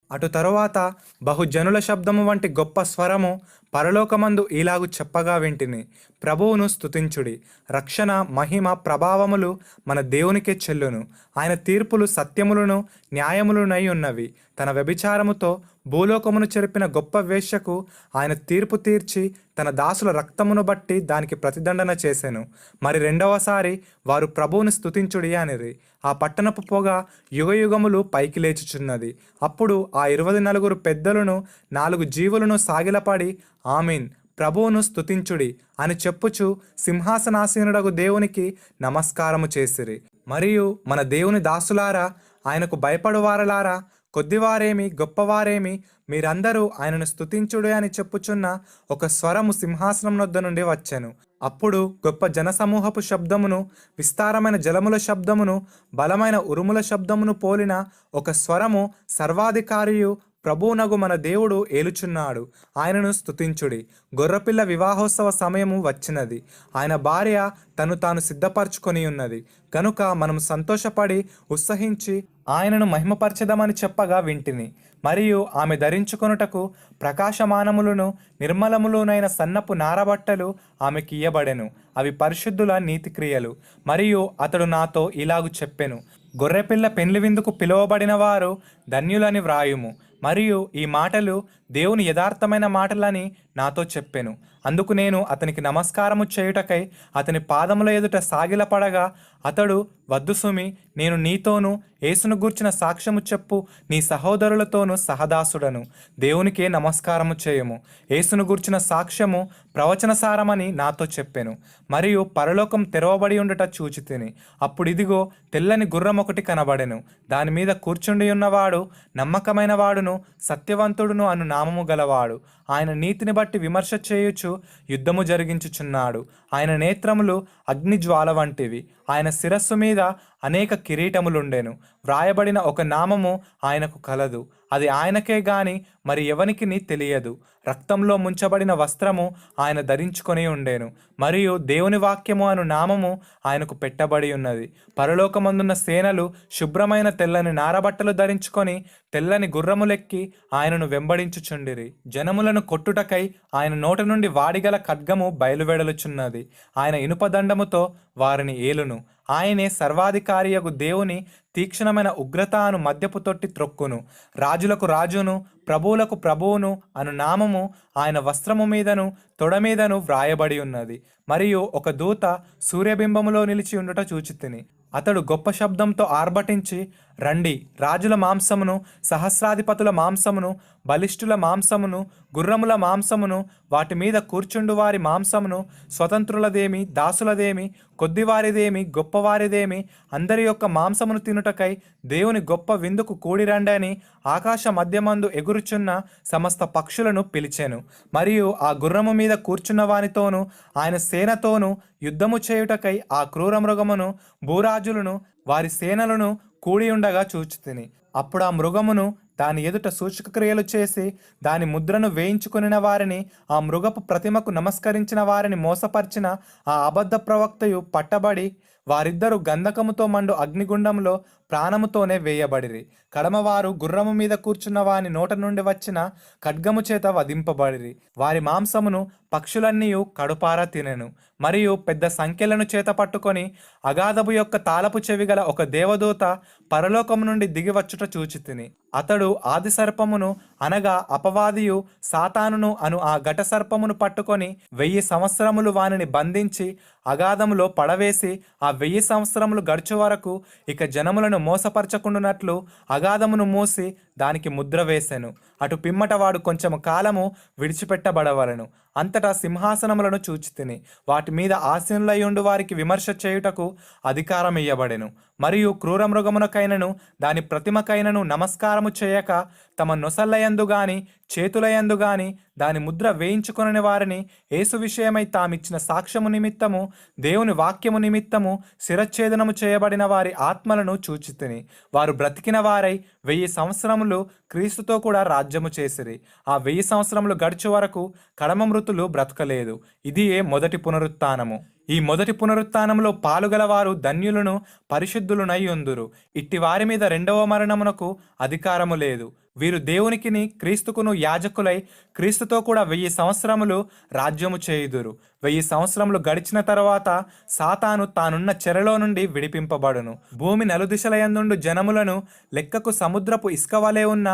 అటు తరువాత బహుజనుల శబ్దము వంటి గొప్ప స్వరము పరలోకమందు ఇలాగు చెప్పగా వింటిని, ప్రభువును స్తుతించుడి. రక్షణ, మహిమ, ప్రభావములు మన దేవునికే చెల్లును. ఆయన తీర్పులు సత్యములను న్యాయములునై ఉన్నవి. తన వ్యభిచారముతో భూలోకమును చెరిపిన గొప్ప వేశ్యకు ఆయన తీర్పు తీర్చి తన దాసుల రక్తమును బట్టి దానికి ప్రతిదండన చేసెను. మరి రెండవసారి వారు ప్రభువుని స్తుతించుడి అనిరి. ఆ పట్టణపు పొగ యుగయుగములు పైకి లేచుచున్నది. అప్పుడు ఆ 24 పెద్దలను 4 జీవులను సాగిలపడి, ఆమీన్, ప్రభువును స్తుతించుడి అని చెప్పుచు సింహాసనాసీనుడగు దేవునికి నమస్కారము చేసిరి. మరియు మన దేవుని దాసులారా, ఆయనకు భయపడువారలారా, కొద్దివారేమి గొప్పవారేమి, మీరందరూ ఆయనను స్తుతించుడి అని చెప్పుచున్న ఒక స్వరము సింహాసనం వద్ద నుండి వచ్చెను. అప్పుడు గొప్ప జనసమూహపు శబ్దమును, విస్తారమైన జలముల శబ్దమును, బలమైన ఉరుముల శబ్దమును పోలిన ఒక స్వరము, సర్వాధికారియు ప్రభువునగు మన దేవుడు ఏలుచున్నాడు, ఆయనను స్తుతించుడి. గొర్రెపిల్ల వివాహోత్సవ సమయము వచ్చినది. ఆయన భార్య తను తాను సిద్ధపరచుకొని ఉన్నది. కనుక మనము సంతోషపడి ఉత్సహించి ఆయనను మహిమపరచదమని చెప్పగా వింటిని. మరియు ఆమె ధరించుకొనుటకు ప్రకాశమానములను నిర్మలములునైన సన్నపు నారబట్టలు ఆమెకి ఇయ్యబడెను. అవి పరిశుద్ధుల నీతిక్రియలు. మరియు అతడు నాతో ఇలాగు చెప్పెను, గొర్రెపిల్ల పెండ్లి విందుకు పిలువబడిన వారు ధన్యులని వ్రాయుము. మరియు ఈ మాటలు దేవుని యథార్థమైన మాటలని నాతో చెప్పెను. అందుకు నేను అతనికి నమస్కారము చేయుటకై అతని పాదముల ఎదుట సాగిలపడగా, అతడు, వద్దు సుమి, నేను నీతోనూ యేసును గూర్చిన సాక్ష్యము చెప్పు నీ సహోదరులతోనూ సహదాసుడను. దేవునికే నమస్కారము చేయము. యేసును గూర్చిన సాక్ష్యము ప్రవచనసారమని నాతో చెప్పెను. మరియు పరలోకం తెరవబడి ఉండుట చూచితిని. అప్పుడు ఇదిగో, తెల్లని గుర్రం ఒకటి కనబడెను. దాని మీద కూర్చుండి ఉన్నవాడు నమ్మకమైన వాడును సత్యవంతుడును అను నామము గలవాడు. ఆయన నీతిని బట్టి విమర్శ చేయుచు యుద్ధము జరిగించుచున్నాడు. ఆయన నేత్రములు అగ్నిజ్వాల వంటివి. ఆయన శిరస్సు మీద అనేక కిరీటములుండెను. వ్రాయబడిన ఒక నామము ఆయనకు కలదు. అది ఆయనకే గాని మరి ఎవనికిని తెలియదు. రక్తంలో ముంచబడిన వస్త్రము ఆయన ధరించుకొని ఉండెను. మరియు దేవుని వాక్యము అను నామము ఆయనకు పెట్టబడి ఉన్నది. పరలోకమందున్న సేనలు శుభ్రమైన తెల్లని నారబట్టలు ధరించుకొని తెల్లని గుర్రములెక్కి ఆయనను వెంబడించుచుండిరి. జనములను కొట్టుటకై ఆయన నోట నుండి వాడిగల ఖడ్గము బయలువెడలుచున్నది. ఆయన ఇనుపదండముతో వారిని ఏలును. ఆయనే సర్వాధికారియగు దేవుని తీక్షణమైన ఉగ్రత అను మద్యపు తొట్టి త్రొక్కును. రాజులకు రాజును, ప్రభువులకు ప్రభువును అను నామము ఆయన వస్త్రము మీదను తొడ మీదను వ్రాయబడి ఉన్నది. మరియు ఒక దూత సూర్యబింబములో నిలిచి ఉండుట చూచితిని. అతడు గొప్ప శబ్దంతో ఆర్భటించి, రండి, రాజుల మాంసమును, సహస్రాధిపతుల మాంసమును, బలిష్ఠుల మాంసమును, గుర్రముల మాంసమును, వాటి మీద కూర్చుండు వారి మాంసమును, స్వతంత్రులదేమి దాసులదేమి కొద్దివారిదేమి గొప్పవారిదేమి అందరి యొక్క మాంసమును తినుటకై దేవుని గొప్ప విందుకు కూడిరండి అని ఆకాశ మధ్యమందు ఎగురుచున్న సమస్త పక్షులను పిలిచెను. మరియు ఆ గుర్రము మీద కూర్చున్న వానితోనూ ఆయన సేనతోనూ యుద్ధము చేయుటకై ఆ క్రూర మృగమును, భూరాజులను, వారి సేనలను కూడి ఉండగా చూచితిని. అప్పుడు ఆ మృగమును దాని ఎదుట సూచక క్రియలు చేసి దాని ముద్రను వేయించుకొనిన వారిని, ఆ మృగపు ప్రతిమకు నమస్కరించిన వారిని మోసపరిచిన ఆ అబద్ధ ప్రవక్తయు పట్టబడి వారిద్దరూ గంధకముతో మండు అగ్నిగుండంలో ప్రాణముతోనే వేయబడిరి. కడమవారు గుర్రము మీద కూర్చున్న వాని నోట నుండి వచ్చిన ఖడ్గము చేత వధింపబడిరి. వారి మాంసమును పక్షులన్నీయు కడుపారా తినెను. మరియు పెద్ద సంఖ్యలను చేత పట్టుకొని అగాధపు యొక్క తాళపు చెవిగల ఒక దేవదూత పరలోకము నుండి దిగివచ్చుట చూచితిని. అతడు ఆది సర్పమును అనగా అపవాదియు సాతానును అను ఆ ఘట సర్పమును పట్టుకొని 1000 సంవత్సరములు వానిని బంధించి అగాధములో పడవేసి ఆ 1000 సంవత్సరములు గడుచు వరకు ఇక జనములను మోసపరచకుండునట్లు అగాధమును మూసి దానికి ముద్ర వేసెను. అటు పిమ్మట వాడు కొంచెము కాలము విడిచిపెట్టబడవలను. అంతటా సింహాసనములను చూచితిని. వాటి మీద ఆసీనులయ్యుండు వారికి విమర్శ చేయుటకు అధికారం ఇయ్యబడెను. మరియు క్రూర మృగమునకైనను దాని ప్రతిమకైనను నమస్కారము చేయక తమ నొసళ్ళయందు గాని చేతులయందు గాని దాని ముద్ర వేయించుకొనని వారిని యేసు విషయమై తామిచ్చిన సాక్ష్యము నిమిత్తము దేవుని వాక్యము నిమిత్తము శిరచ్ఛేదనము చేయబడిన వారి ఆత్మలను చూచితిని. వారు బ్రతికిన వారై 1000 సంవత్సరములు క్రీస్తుతో కూడా రాజ్యము చేసిరి. ఆ 1000 సంవత్సరములు గడుచు వరకు కడమ మృతులు బ్రతకలేదు. ఇదియే మొదటి పునరుత్థానము. ఈ మొదటి పునరుత్థానములో పాలుగలవారు ధన్యులను పరిశుద్ధులునై ఉందురు. ఇట్టి వారి మీద రెండవ మరణమునకు అధికారము లేదు. వీరు దేవునికిని క్రీస్తుకును యాజకులై క్రీస్తుతో కూడా 1000 సంవత్సరములు రాజ్యము చేయుదురు. 1000 సంవత్సరములు గడిచిన తర్వాత సాతాను తానున్న చెరలో నుండి విడిపింపబడును. భూమి నలుదిశలయందుండు జనములను లెక్కకు సముద్రపు ఇసుక వలె ఉన్న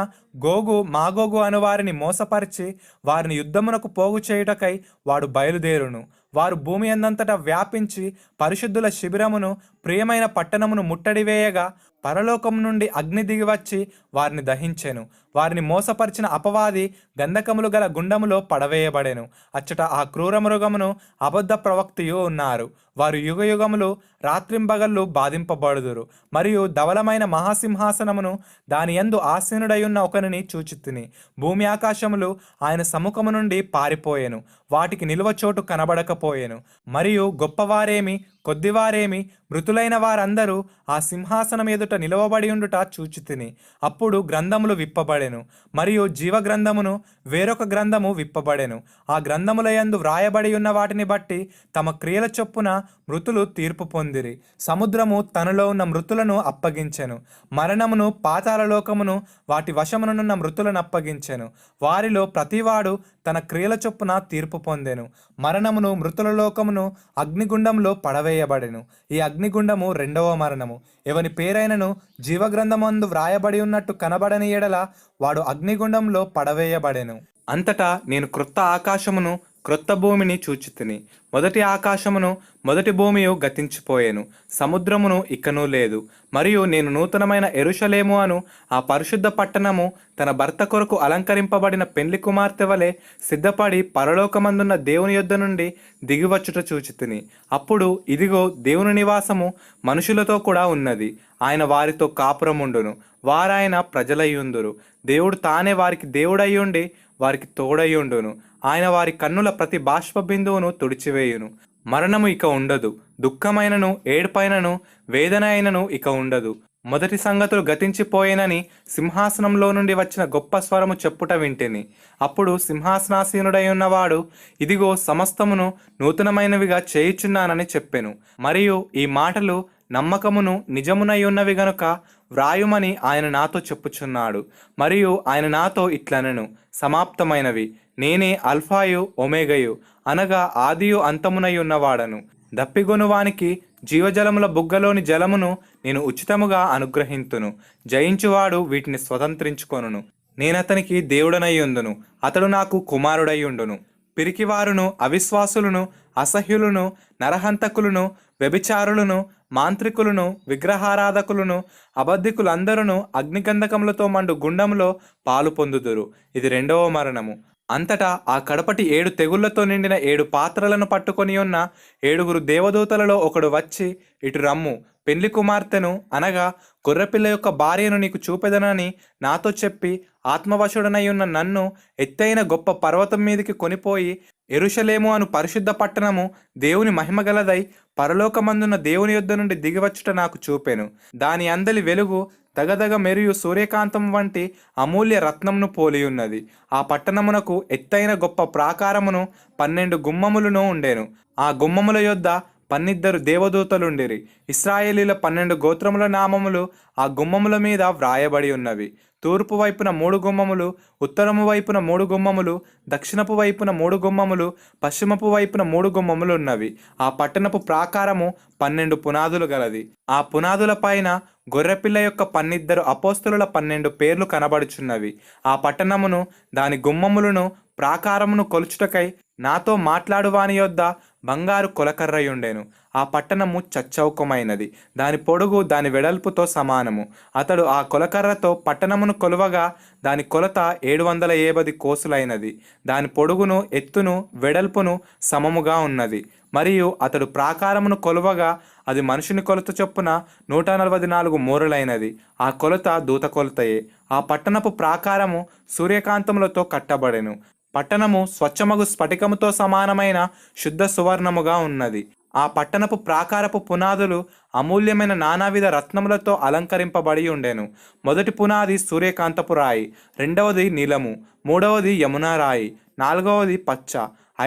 గోగు మాగోగు అను వారిని మోసపరిచి వారిని యుద్ధమునకు పోగు చేయుటకై వాడు బయలుదేరును. వారు భూమి అందంతటా వ్యాపించి పరిశుద్ధుల శిబిరమును ప్రియమైన పట్టణమును ముట్టడివేయగా పరలోకం నుండి అగ్ని దిగివచ్చి వారిని దహించెను. వారిని మోసపరిచిన అపవాది గంధకములు గల గుండములో పడవేయబడెను. అచ్చట ఆ క్రూర మృగమును అబద్ధ ప్రవక్తయు ఉన్నారు. వారు యుగయుగములు రాత్రింబగళ్ళు బాధింపబడుదురు. మరియు ధవలమైన మహాసింహాసనమును దాని యందు ఆసీనుడై ఉన్న ఒకనిని చూచితిని. భూమి ఆకాశములు ఆయన సముఖము నుండి పారిపోయెను. వాటికి నిలువ చోటు కనబడకపోయెను. మరియు గొప్పవారేమి కొద్దివారేమి మృతులైన వారందరూ ఆ సింహాసనం ఎదుట నిలవబడి ఉండుట చూచితిని. అప్పుడు గ్రంథములు విప్పబడెను. మరియు జీవగ్రంథమును వేరొక గ్రంథము విప్పబడెను. ఆ గ్రంథములయందు వ్రాయబడి ఉన్న వాటిని బట్టి తమ క్రియల చొప్పున మృతులు తీర్పు పొందిరి. సముద్రము తనలో ఉన్న మృతులను అప్పగించెను. మరణమును పాతాళలోకమును వాటి వశమునున్న మృతులను అప్పగించెను. వారిలో ప్రతివాడు తన క్రియల చొప్పున తీర్పు పొందెను. మరణమును మృతుల లోకమును అగ్నిగుండంలో పడవేయబడెను. ఈ అగ్నిగుండము రెండవ మరణము. ఎవని పేరైనను జీవగ్రంథమందు వ్రాయబడి ఉన్నట్టు కనబడని ఎడల వాడు అగ్నిగుండంలో పడవేయబడెను. అంతటా నేను క్రొత్త ఆకాశమును క్రొత్త భూమిని చూచితిని. మొదటి ఆకాశమును మొదటి భూమియు గతించిపోయెను. సముద్రమును ఇకనూ లేదు. మరియు నేను నూతనమైన యెరూషలేము అను ఆ పరిశుద్ధ పట్టణము తన భర్త కొరకు అలంకరింపబడిన పెండ్లి కుమార్తె వలె సిద్ధపడి పరలోకమందున్న దేవుని యొద్ద నుండి దిగివచ్చుట చూచితిని. అప్పుడు ఇదిగో దేవుని నివాసము మనుషులతో కూడా ఉన్నది. ఆయన వారితో కాపురముండును. వారాయన ప్రజలయ్యుందురు. దేవుడు తానే వారికి దేవుడయ్యుండి వారికి తోడయ్యుండును. ఆయన వారి కన్నుల ప్రతి బాష్ప బిందువును తుడిచివేయును. మరణము ఇక ఉండదు. దుఃఖమైనను ఏడుపైనను వేదన అయినను ఇక ఉండదు. మొదటి సంగతులు గతించిపోయేనని సింహాసనంలో నుండి వచ్చిన గొప్ప స్వరము చెప్పుట వింటిని. అప్పుడు సింహాసనాసీనుడై ఉన్నవాడు ఇదిగో సమస్తమును నూతనమైనవిగా చేయుచున్నానని చెప్పెను. మరియు ఈ మాటలు నమ్మకమును నిజమునై ఉన్నవి గనుక వ్రాయుమని ఆయన నాతో చెప్పుచున్నాడు. మరియు ఆయన నాతో ఇట్లనెను, సమాప్తమైనవి. నేనే అల్ఫాయు ఒమేగయు, అనగా ఆదియు అంతమునై ఉన్నవాడను. దప్పిగొనువానికి జీవజలముల బుగ్గలోని జలమును నేను ఉచితముగా అనుగ్రహింతును. జయించువాడు వీటిని స్వతంత్రించుకొనును. నేనతనికి దేవుడనయ్యుందును, అతడు నాకు కుమారుడయ్యుండును. పిరికివారును అవిశ్వాసులను అసహ్యులను నరహంతకులను వ్యభిచారులను మాంత్రికులను విగ్రహారాధకులను అబద్ధికులందరూ అగ్నిగంధకములతో మండు గుండములో పాలు పొందుదురు. ఇది రెండవ మరణము. అంతటా ఆ కడపటి 7 తెగుళ్లతో నిండిన 7 పాత్రలను పట్టుకొని ఉన్న 7 దేవదూతలలో ఒకడు వచ్చి, ఇటు రమ్ము, పెండ్లి కుమార్తెను అనగా గొర్రెపిల్ల యొక్క భార్యను నీకు చూపెదనని నాతో చెప్పి ఆత్మవశుడనై ఉన్న నన్ను ఎత్తైన గొప్ప పర్వతం మీదకి కొనిపోయి యెరూషలేము అను పరిశుద్ధ పట్టణము దేవుని మహిమగలదై పరలోకమందున్న దేవుని యొద్ద నుండి దిగివచ్చుట నాకు చూపెను. దాని అందలి వెలుగు దగదగ మెరియు సూర్యకాంతం వంటి అమూల్య రత్నంను పోలియున్నది. ఆ పట్టణమునకు ఎత్తైన గొప్ప ప్రాకారమును 12 గుమ్మములను ఉండెను. ఆ గుమ్మముల యొద్ద 12 దేవదూతలుండిరి. ఇశ్రాయేలీల 12 గోత్రముల నామములు ఆ గుమ్మముల మీద వ్రాయబడి ఉన్నవి. తూర్పు వైపున 3 గుమ్మములు, ఉత్తరము వైపున 3 గుమ్మములు, దక్షిణపు వైపున 3 గుమ్మములు, పశ్చిమపు వైపున 3 గుమ్మములు ఉన్నవి. ఆ పట్టణపు ప్రాకారము 12 పునాదులు గలది. ఆ పునాదుల పైన గొర్రెపిల్ల యొక్క 12 అపోస్తలుల 12 పేర్లు కనబడుచున్నవి. ఆ పట్టణమును, దాని గుమ్మములను, ప్రాకారమును కొలుచుటకై నాతో మాట్లాడువాని యొద్ద బంగారు కొలకర్రయుండెను. ఆ పట్టణము చచ్చౌకమైనది, దాని పొడుగు దాని వెడల్పుతో సమానము. అతడు ఆ కొలకర్రతో పట్టణమును కొలువగా దాని కొలత 750 కోసులైనది. దాని పొడుగును, ఎత్తును, వెడల్పును సమముగా ఉన్నది. మరియు అతడు ప్రాకారమును కొలువగా అది మనుషుని కొలత చొప్పున 144 మూరలైనది. ఆ కొలత దూత కొలతయే. ఆ పట్టణపు ప్రాకారము సూర్యకాంతములతో కట్టబడెను. పట్టణము స్వచ్ఛమగు స్ఫటికముతో సమానమైన శుద్ధ సువర్ణముగా ఉన్నది. ఆ పట్టణపు ప్రాకారపు పునాదులు అమూల్యమైన నానావిధ రత్నములతో అలంకరింపబడి ఉండెను. మొదటి పునాది సూర్యకాంతపు రాయి, రెండవది నీలము, మూడవది యమునా రాయి, నాలుగవది పచ్చ,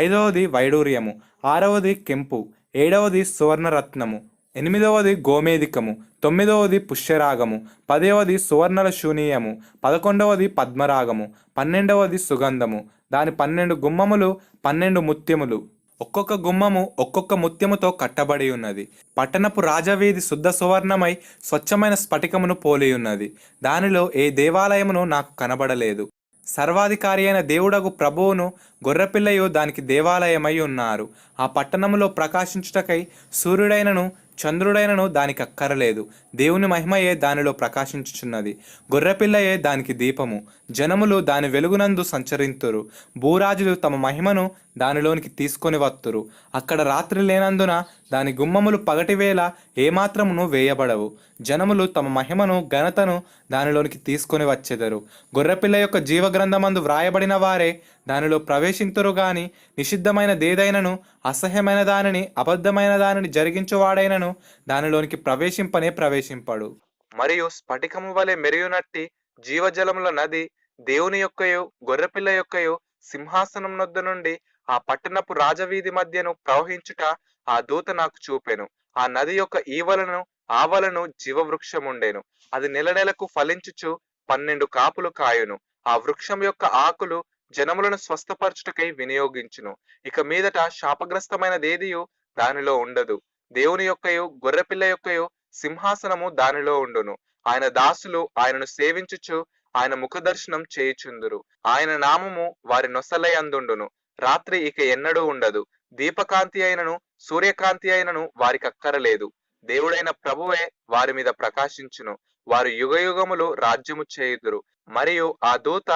ఐదవది వైడూర్యము, ఆరవది కెంపు, ఏడవది సువర్ణరత్నము, ఎనిమిదవది గోమేధికము, తొమ్మిదవది పుష్యరాగము, 10వది సువర్ణల శూనీయము, 11వది పద్మరాగము, 12వది సుగంధము. దాని 12 గుమ్మములు 12 ముత్యములు. ఒక్కొక్క గుమ్మము ఒక్కొక్క ముత్యముతో కట్టబడి ఉన్నది. పట్టణపు రాజవీధి శుద్ధ సువర్ణమై స్వచ్ఛమైన స్ఫటికమును పోలి ఉన్నది. దానిలో ఏ దేవాలయమును నాకు కనబడలేదు. సర్వాధికారి అయిన దేవుడగు ప్రభువును గొర్రెపిల్లయు దానికి దేవాలయమై ఉన్నారు. ఆ పట్టణములో ప్రకాశించుటకై సూర్యుడైనను చంద్రుడైనను దానికి అక్కరలేదు. దేవుని మహిమయే దానిలో ప్రకాశించుచున్నది. గొర్రెపిల్లయే దానికి దీపము. జనములు దాని వెలుగునందు సంచరింతురు. భూరాజులు తమ మహిమను దానిలోనికి తీసుకొని వత్తురు. అక్కడ రాత్రి లేనందున దాని గుమ్మములు పగటివేళ ఏమాత్రమును వేయబడవు. జనములు తమ మహిమను ఘనతను దానిలోనికి తీసుకొని వచ్చెదరు. గొర్రెపిల్ల యొక్క జీవగ్రంథమందు వ్రాయబడిన వారే దానిలో ప్రవేశింతురు గాని నిషిద్ధమైన దేదైనను అసహ్యమైన దానిని అబద్ధమైన దానిని జరిగించువాడైనను దానిలోనికి ప్రవేశింపడు. మరియు స్ఫటికము వలె మెరియునట్టి జీవజలముల నది దేవుని యొక్కయు గొర్రెపిల్ల యొక్కయు సింహాసనం నొద్ద నుండి ఆ పట్టణపు రాజవీధి మధ్యను ప్రవహించుట ఆ దూత నాకు చూపెను. ఆ నది యొక్క ఈవలను ఆవలను జీవవృక్షముండెను. అది నెలనెలకు ఫలించుచు 12 కాపులు కాయును. ఆ వృక్షం యొక్క ఆకులు జనములను స్వస్థపరచుటకై వినియోగించును. ఇక మీదట శాపగ్రస్తమైనదేదియు దానిలో ఉండదు. దేవుని యొక్కయు గొర్రెపిల్ల యొక్కయు సింహాసనము దానిలో ఉండును. ఆయన దాసులు ఆయనను సేవించుచు ఆయన ముఖదర్శనం చేయుచుందురు. ఆయన నామము వారి నొసలై అందుండును. రాత్రి ఇక ఎన్నడూ ఉండదు. దీపకాంతి అయినను సూర్యకాంతి అయినను వారికి అక్కరలేదు. దేవుడైన ప్రభువే వారి మీద ప్రకాశించును. వారు యుగయుగములు రాజ్యము చేయుదురు. మరియు ఆ దూత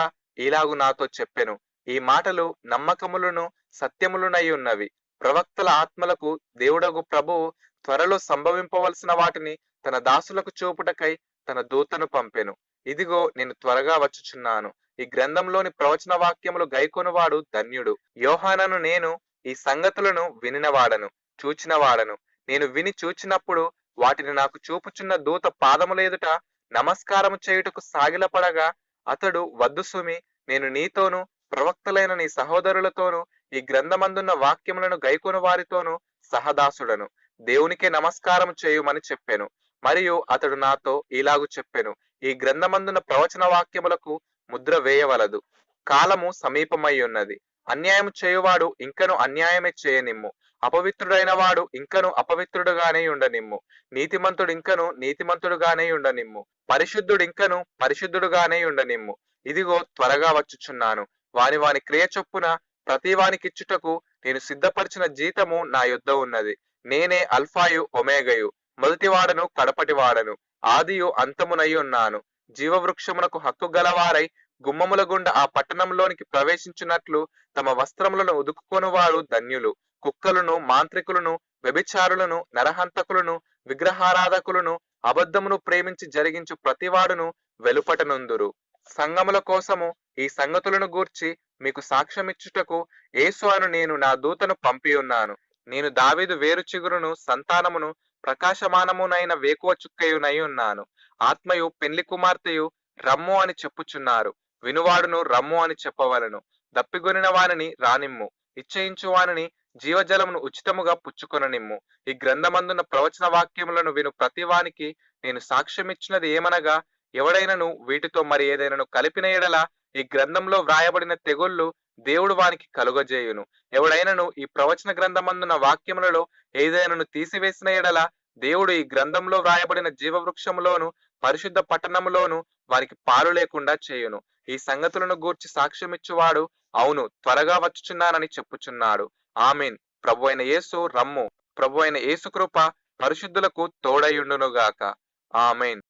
ఇలాగు నాతో చెప్పెను, ఈ మాటలు నమ్మకములను సత్యములునై ఉన్నవి. ప్రవక్తల ఆత్మలకు దేవుడగు ప్రభువు త్వరలో సంభవింపవలసిన వాటిని తన దాసులకు చూపుటకై తన దూతను పంపెను. ఇదిగో నేను త్వరగా వచ్చుచున్నాను. ఈ గ్రంథంలోని ప్రవచన వాక్యములు గైకొనువాడు ధన్యుడు. యోహానను నేను ఈ సంగతులను వినినవాడను, చూచినవాడను. నేను విని చూచినప్పుడు వాటిని నాకు చూపుచున్న దూత పాదములేదుట నమస్కారము చేయుటకు సాగిలపడగా అతడు, వద్దు సుమి, నేను నీతోను ప్రవక్తలైన నీ సహోదరులతోనూ ఈ గ్రంథమందున్న వాక్యములను గైకొను వారితోనూ సహదాసుడను. దేవునికే నమస్కారం చేయుమని చెప్పెను. మరియు అతడు నాతో ఇలాగు చెప్పెను, ఈ గ్రంథమందున్న ప్రవచన వాక్యములకు ముద్ర వేయవలదు. కాలము సమీపమై ఉన్నది. అన్యాయం చేయువాడు ఇంకను అన్యాయమే చేయనిమ్ము. అపవిత్రుడైన వాడు ఇంకను అపవిత్రుడుగానే ఉండనిమ్ము. నీతిమంతుడు ఇంకను నీతిమంతుడుగానే ఉండనిమ్ము. పరిశుద్ధుడు ఇంకను పరిశుద్ధుడుగానే ఉండనిమ్ము. ఇదిగో త్వరగా వచ్చుచున్నాను. వాని వాని క్రియ చొప్పున ప్రతి వానికిచ్చుటకు నేను సిద్ధపరిచిన జీతము నా యొద్ద ఉన్నది. నేనే అల్ఫాయు ఒమేగయు, మొదటివాడను కడపటివాడను, ఆదియు అంతమునై ఉన్నాను. జీవవృక్షమునకు హక్కు గలవారై గుమ్మముల గుండా ఆ పట్టణంలోనికి ప్రవేశించినట్లు తమ వస్త్రములను ఉదుకుకొనువారు ధన్యులు. కుక్కలను, మాంత్రికులను, వ్యభిచారులను, నరహంతకులను, విగ్రహారాధకులను, అబద్ధమును ప్రేమించి జరిగించు ప్రతివాడును వెలుపటనుందురు. సంగముల కోసము ఈ సంగతులను గూర్చి మీకు సాక్ష్యమిచ్చుటకు యేసు అను నేను నా దూతను పంపి ఉన్నాను. నేను దావీదు వేరు చిగురును, సంతానమును, ప్రకాశమానమునైన వేకువ చుక్కయునై ఉన్నాను. ఆత్మయు పెండ్లి కుమార్తెయు రమ్ము అని చెప్పుచున్నారు. వినువాడును రమ్ము అని చెప్పవలను. దప్పిగొనిన వానిని రానిమ్ము, ఇచ్చయించు వానిని జీవజలమును ఉచితముగా పుచ్చుకొననిమ్ము. ఈ గ్రంథమందున్న ప్రవచన వాక్యములను విను ప్రతివానికి నేను సాక్ష్యమిచ్చినది ఏమనగా, ఎవడైనను వీటితో మరి ఏదైనాను కలిపిన ఎడల ఈ గ్రంథంలో వ్రాయబడిన తెగుళ్ళు దేవుడు వానికి కలుగజేయును. ఎవడైనను ఈ ప్రవచన గ్రంథమందున్న వాక్యములలో ఏదైనాను తీసివేసిన ఎడల దేవుడు ఈ గ్రంథంలో వ్రాయబడిన జీవవృక్షములోను పరిశుద్ధ పట్టణములోను వారికి పాలు లేకుండా చేయును. ఈ సంగతులను గూర్చి సాక్ష్యమిచ్చువాడు అవును, త్వరగా వచ్చుచున్నానని చెప్పుచున్నాడు. ఆమేన్. ప్రభు అయిన యేసు రమ్ము. ప్రభు అయిన యేసు కృప పరిశుద్ధులకు తోడయుండునుగాక. ఆమేన్.